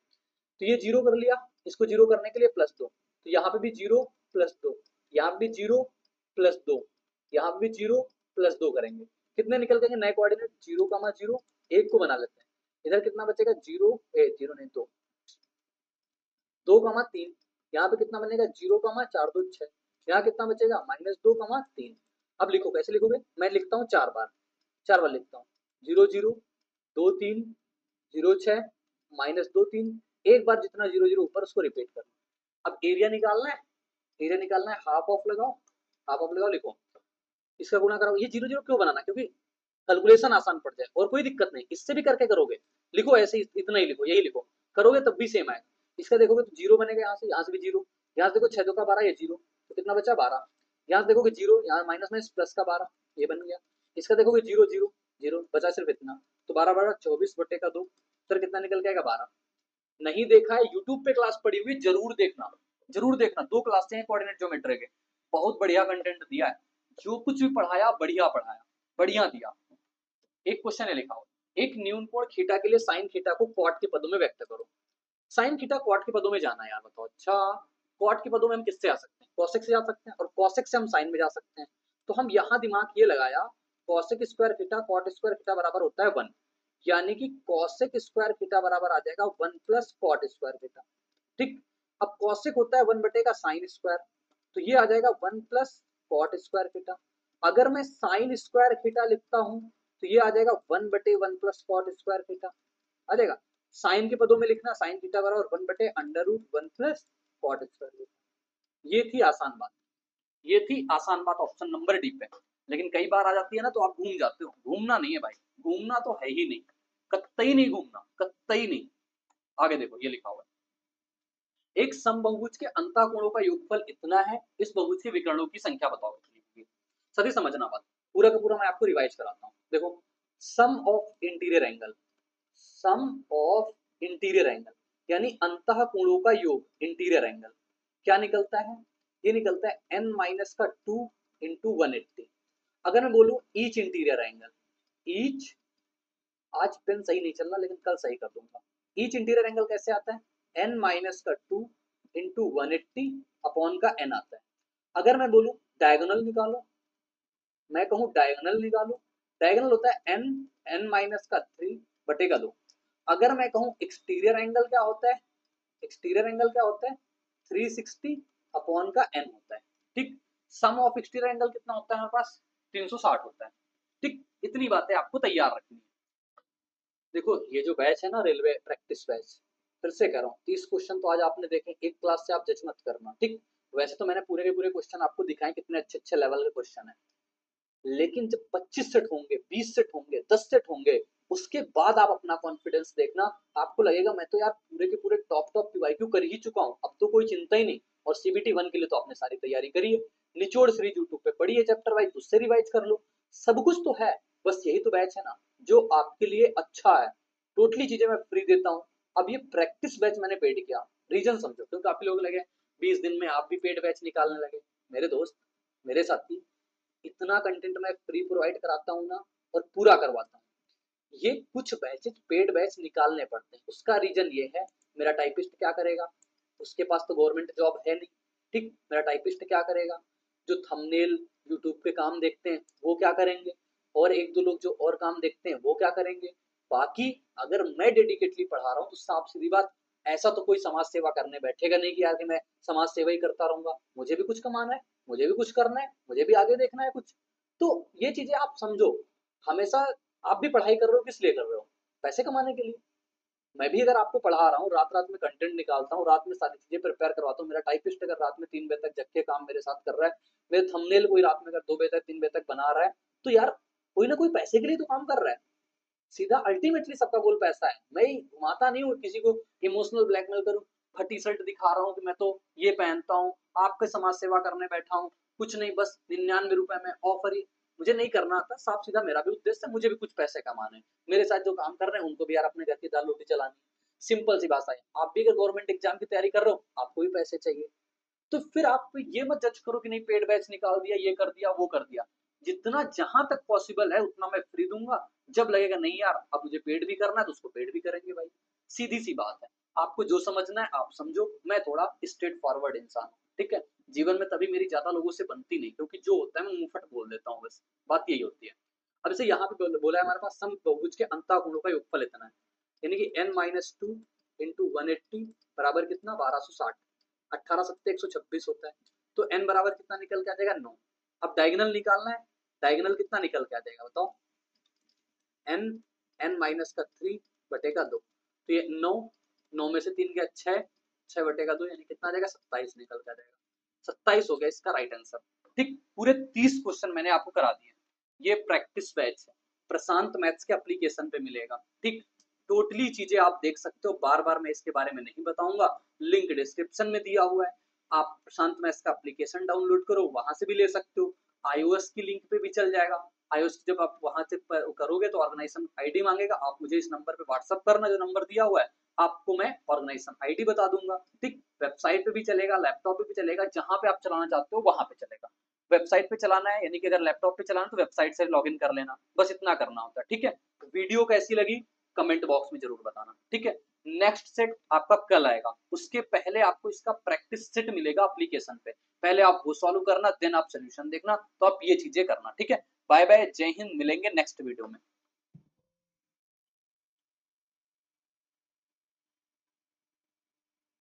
तो ये 0 कर लिया, इसको 0 करने के लिए +2, तो यहाँ पे भी 0 +2, यहाँ पे भी 0 +2, यहाँ पे भी 0 +2 करेंगे। कितने निकल गए नए कोऑर्डिनेट? 0, 0, एक को बना लेते हैं। इधर कितना बचेगा? 0 0 नहीं 2, 2, 3, यहाँ पे कितना बनेगा? 0, 4 2 6, यहाँ कितना बचेगा? -2, 3। अब लिखो, कैसे लिखोगे? मैं लिखता हूँ 4 बार लिखता हूँ, 0 0 2 3 0 6 -2 3, एक बार जितना 0 0 ऊपर उसको रिपीट करना। अब एरिया निकालना है, एरिया निकालना है, हाफ ऑफ लगाओ, हाफ ऑफ लगाओ, लिखो इसका गुणा करो। ये 0 0 क्यों बनाना? क्योंकि कैलकुलेशन आसान पड़ जाए और कोई दिक्कत नहीं, इससे भी करके करोगे। लिखो ऐसे ही, इतना ही लिखो, यही लिखो, करोगे तब भी सेम आएगा। इसका देखोगे तो 0 बनेगा, यहाँ से भी 0, यहाँ से देखो 6 2 का 12, ये 0, तो कितना बचा? 12। यहाँ से देखोगे 0, यहाँ माइनस में प्लस का 12, ये बन गया। इसका देखोगे 0 0 0, बचा सिर्फ इतना, तो 12 12 24/2, उत्तर कितना निकल के आएगा? 12। नहीं देखा है, यूट्यूब पे क्लास पड़ी हुई, जरूर देखना, जरूर देखना। 2 क्लासें हैं कोऑर्डिनेट ज्योमेट्री के, बहुत बढ़िया कंटेंट दिया है। जो कुछ भी पढ़ाया बढ़िया पढ़ाया, बढ़िया दिया। एक क्वेश्चन है लिखा हुआ, एक न्यून कोण थीटा के लिए साइन थीटा को कॉट के पदों में व्यक्त करो। साइन थीटा कॉट के पदों में जाना है यार, बताओ। अच्छा, कॉट के पदों में हम किससे आ सकते हैं? कॉसेक से जा सकते हैं, और कॉसेक से हम साइन में जा सकते हैं। तो हम यहाँ दिमाग ये लगाया, cosec square theta cot square theta बराबर होता है 1, यानी कि कॉसेक स्क्वायर थीटा बराबर आ जाएगा 1 + कॉट स्क्वायर थीटा। ठीक, अब कॉसेक होता है 1 बटे का साइन स्क्वायर, तो ये आ जाएगा 1 + कॉट स्क्वायर थीटा। अगर मैं साइन स्क्वायर थीटा लिखता हूं तो ये आ जाएगा 1/1 + कॉट स्क्वायर थीटा आ जाएगा। साइन के पदों में लिखना, साइन थीटा बराबर 1/√1 + कॉट स्क्वायर थीटा। ये थी आसान बात, ये थी आसान बात ऑप्शन नंबर डी पे। लेकिन कई बार आ जाती है ना तो आप घूम जाते हो। घूमना नहीं है भाई, घूमना तो है ही नहीं, कतई नहीं घूमना, कतई नहीं। आगे देखो, ये लिखा हुआ है, एक समबहुभुज के अंतःकोणों का योगफल इतना है, इस बहुभुज के विकर्णों की संख्या बताओ। सभी समझना बात, पूरा का पूरा मैं आपको रिवाइज कराता हूँ। देखो, sum of interior angle, sum of interior angle यानी अंतःकोणों का योग, इंटीरियर एंगल क्या निकलता है? ये निकलता है n-2 × 180। अगर मैं बोलूं ईच इंटीरियर एंगल, ईच, आज पेन सही नहीं चल रहा लेकिन कल सही कर दूंगा। ईच इंटीरियर एंगल कैसे आता है? n-2 × 180 अपॉन का n आता है। अगर मैं बोलूं डायगोनल निकालो, मैं कहूं डायगोनल निकालो, डायगोनल होता है n-3/2। अगर मैं कहूं एक्सटीरियर एंगल क्या होता है? एक्सटीरियर एंगल क्या होता है? 360 अपॉन का n होता है। ठीक, सम ऑफ एक्सटीरियर एंगल कितना होता है हमारे पास? 360 होता है। ठीक, इतनी बातें आपको तैयार रखनी है। देखो, ये जो बैच है ना, रेलवे प्रैक्टिस बैच, फिर से कह रहा हूँ 30 क्वेश्चन तो आज आपने देखे, एक क्लास से आप जज मत करना। ठीक, वैसे तो मैंने पूरे के पूरे क्वेश्चन आपको दिखाए, कितने अच्छे अच्छे लेवल के क्वेश्चन है, लेकिन जब 25 सेट होंगे, 20 सेट होंगे, 10 सेट होंगे, उसके बाद आप अपना कॉन्फिडेंस देखना। आपको लगेगा मैं तो यार पूरे के पूरे टॉप टॉप पीवाईक्यू कर ही चुका हूँ, अब तो कोई चिंता ही नहीं। और सीबीटी 1 के लिए तो आपने सारी तैयारी करी है, निचोड़ सीरीज यूट्यूब पे पढ़ी है, चैप्टर वाइज उससे रिवाइज कर लो, सब कुछ तो है। बस यही तो बैच है ना जो आपके लिए अच्छा है। टोटली चीजें मैं फ्री देता हूँ। अब ये प्रैक्टिस बैच मैंने पेड किया, रीजन समझो, क्योंकि काफी लोग लगे 20 दिन में आप भी पेड बैच निकालने लगे। मेरे दोस्त, मेरे साथी, इतना कंटेंट मैं फ्री प्रोवाइड कराता हूँ ना, और पूरा करवाता हूँ। ये कुछ बैचेज पेड बैच निकालने पड़ते हैं, उसका रीजन ये है, मेरा टाइपिस्ट क्या करेगा? उसके पास तो गवर्नमेंट जॉब है नहीं। ठीक, मेरा टाइपिस्ट क्या करेगा? जो थंबनेल यूट्यूब पे काम देखते हैं वो क्या करेंगे, और एक दो लोग जो और काम देखते हैं वो क्या करेंगे। बाकी अगर मैं डेडिकेटली पढ़ा रहा हूँ तो साफ सीधी बात, ऐसा तो कोई समाज सेवा करने बैठेगा नहीं कि आगे मैं समाज सेवा ही करता रहूंगा। मुझे भी कुछ कमाना है, मुझे भी कुछ करना है, मुझे भी आगे देखना है कुछ। तो ये चीजें आप समझो। हमेशा आप भी पढ़ाई कर रहे हो किस लिए कर रहे हो? पैसे कमाने के लिए। मैं भी अगर आपको पढ़ा रहा हूँ, रात रात में कंटेंट निकालता हूँ, रात में सारी चीजें प्रिपेयर करवाता हूँ, मेरा टाइपिस्ट अगर रात में 3 बजे तक जग के काम मेरे साथ कर रहा है, मेरे थंबनेल कोई रात में अगर 2 बजे तक 3 बजे तक बना रहा है, तो यार कोई ना कोई पैसे के लिए तो काम कर रहा है। सीधा अल्टीमेटली सबका गोल पैसा है। मैं घुमाता नहीं हूँ किसी को इमोशनल ब्लैकमेल करूँ, फटी शर्ट दिखा रहा हूँ कि मैं तो ये पहनता हूँ, आपके समाज सेवा करने बैठा हूँ, कुछ नहीं बस 99 रुपए में ऑफर ही। मुझे नहीं करना आता, साफ सीधा मेरा भी उद्देश्य है, मुझे भी कुछ पैसे कमाने हैं। मेरे साथ जो काम कर रहे हैं उनको भी यार अपने घर की दाल रोटी चलानी है। सिंपल सी भाषा है, आप भी अगर गवर्नमेंट एग्जाम की तैयारी कर रहे हो, आपको भी पैसे चाहिए। तो फिर आप ये मत जज करो कि नहीं पेड बैच निकाल दिया, ये कर दिया, वो कर दिया। जितना जहां तक पॉसिबल है उतना मैं फ्री दूंगा। जब लगेगा नहीं यार अब मुझे पेड भी करना है तो उसको पेड भी करेंगे भाई। सीधी सी बात है। आपको जो समझना है आप समझो, मैं थोड़ा स्ट्रेट फॉरवर्ड इंसान हूँ, ठीक है। जीवन में तभी मेरी ज्यादा लोगों से बनती नहीं, क्योंकि जो होता है मैं मुंहफट बोल देता हूँ, बस बात यही होती है। अब जैसे यहाँ पे बोला है हमारे पास सम बहुभुज के अंतःकोणों का योगफल इतना है, यानी कि n-2 × 180 बराबर कितना 1260। 18 सत्ते 126 होता है, तो n बराबर कितना निकल के आ जाएगा 9। अब डायगोनल निकालना है, डायगोनल कितना निकल के आ जाएगा बताओ, n n माइनस का 3 बटेगा 2, तो ये 9, 9 में से 3 गया 6, 6 बटेगा 2 यानी कितना आ जाएगा 27 निकल के आ जाएगा। 27 हो गया इसका राइट आंसर। ठीक, पूरे 30 क्वेश्चन मैंने आपको करा दिए। ये प्रैक्टिस बैच है, प्रशांत मैथ्स के एप्लीकेशन पे मिलेगा। ठीक, टोटली चीजें आप देख सकते हो, बार बार मैं इसके बारे में नहीं बताऊंगा, लिंक डिस्क्रिप्शन में दिया हुआ है। आप प्रशांत मैथ्स का एप्लीकेशन डाउनलोड करो, वहां से भी ले सकते हो, iOS की लिंक पे भी चल जाएगा। iOS जब आप वहां से करोगे तो ऑर्गेनाइजेशन आईडी मांगेगा, आप मुझे इस नंबर पे व्हाट्सअप करना, जो नंबर दिया हुआ है आपको मैं ऑर्गेनाइजेशन आईडी बता दूंगा। ठीक, वेबसाइट पे भी चलेगा, लैपटॉप पे भी चलेगा, जहां पे आप चलाना चाहते हो वहां पे चलेगा। वेबसाइट पे चलाना है, यानी कि अगर लैपटॉप पे चलाना तो वेबसाइट से लॉगिन कर लेना, बस इतना करना होता है। ठीक है, वीडियो कैसी लगी कमेंट बॉक्स में जरूर बताना। ठीक है, नेक्स्ट सेट आपका कल आएगा, उसके पहले आपको इसका प्रैक्टिस सेट मिलेगा एप्लीकेशन पे। पहले आप वो सॉल्व करना, देन आप सोल्यूशन देखना, तो आप ये चीजें करना। ठीक है, बाय बाय, जय हिंद, मिलेंगे नेक्स्ट वीडियो में।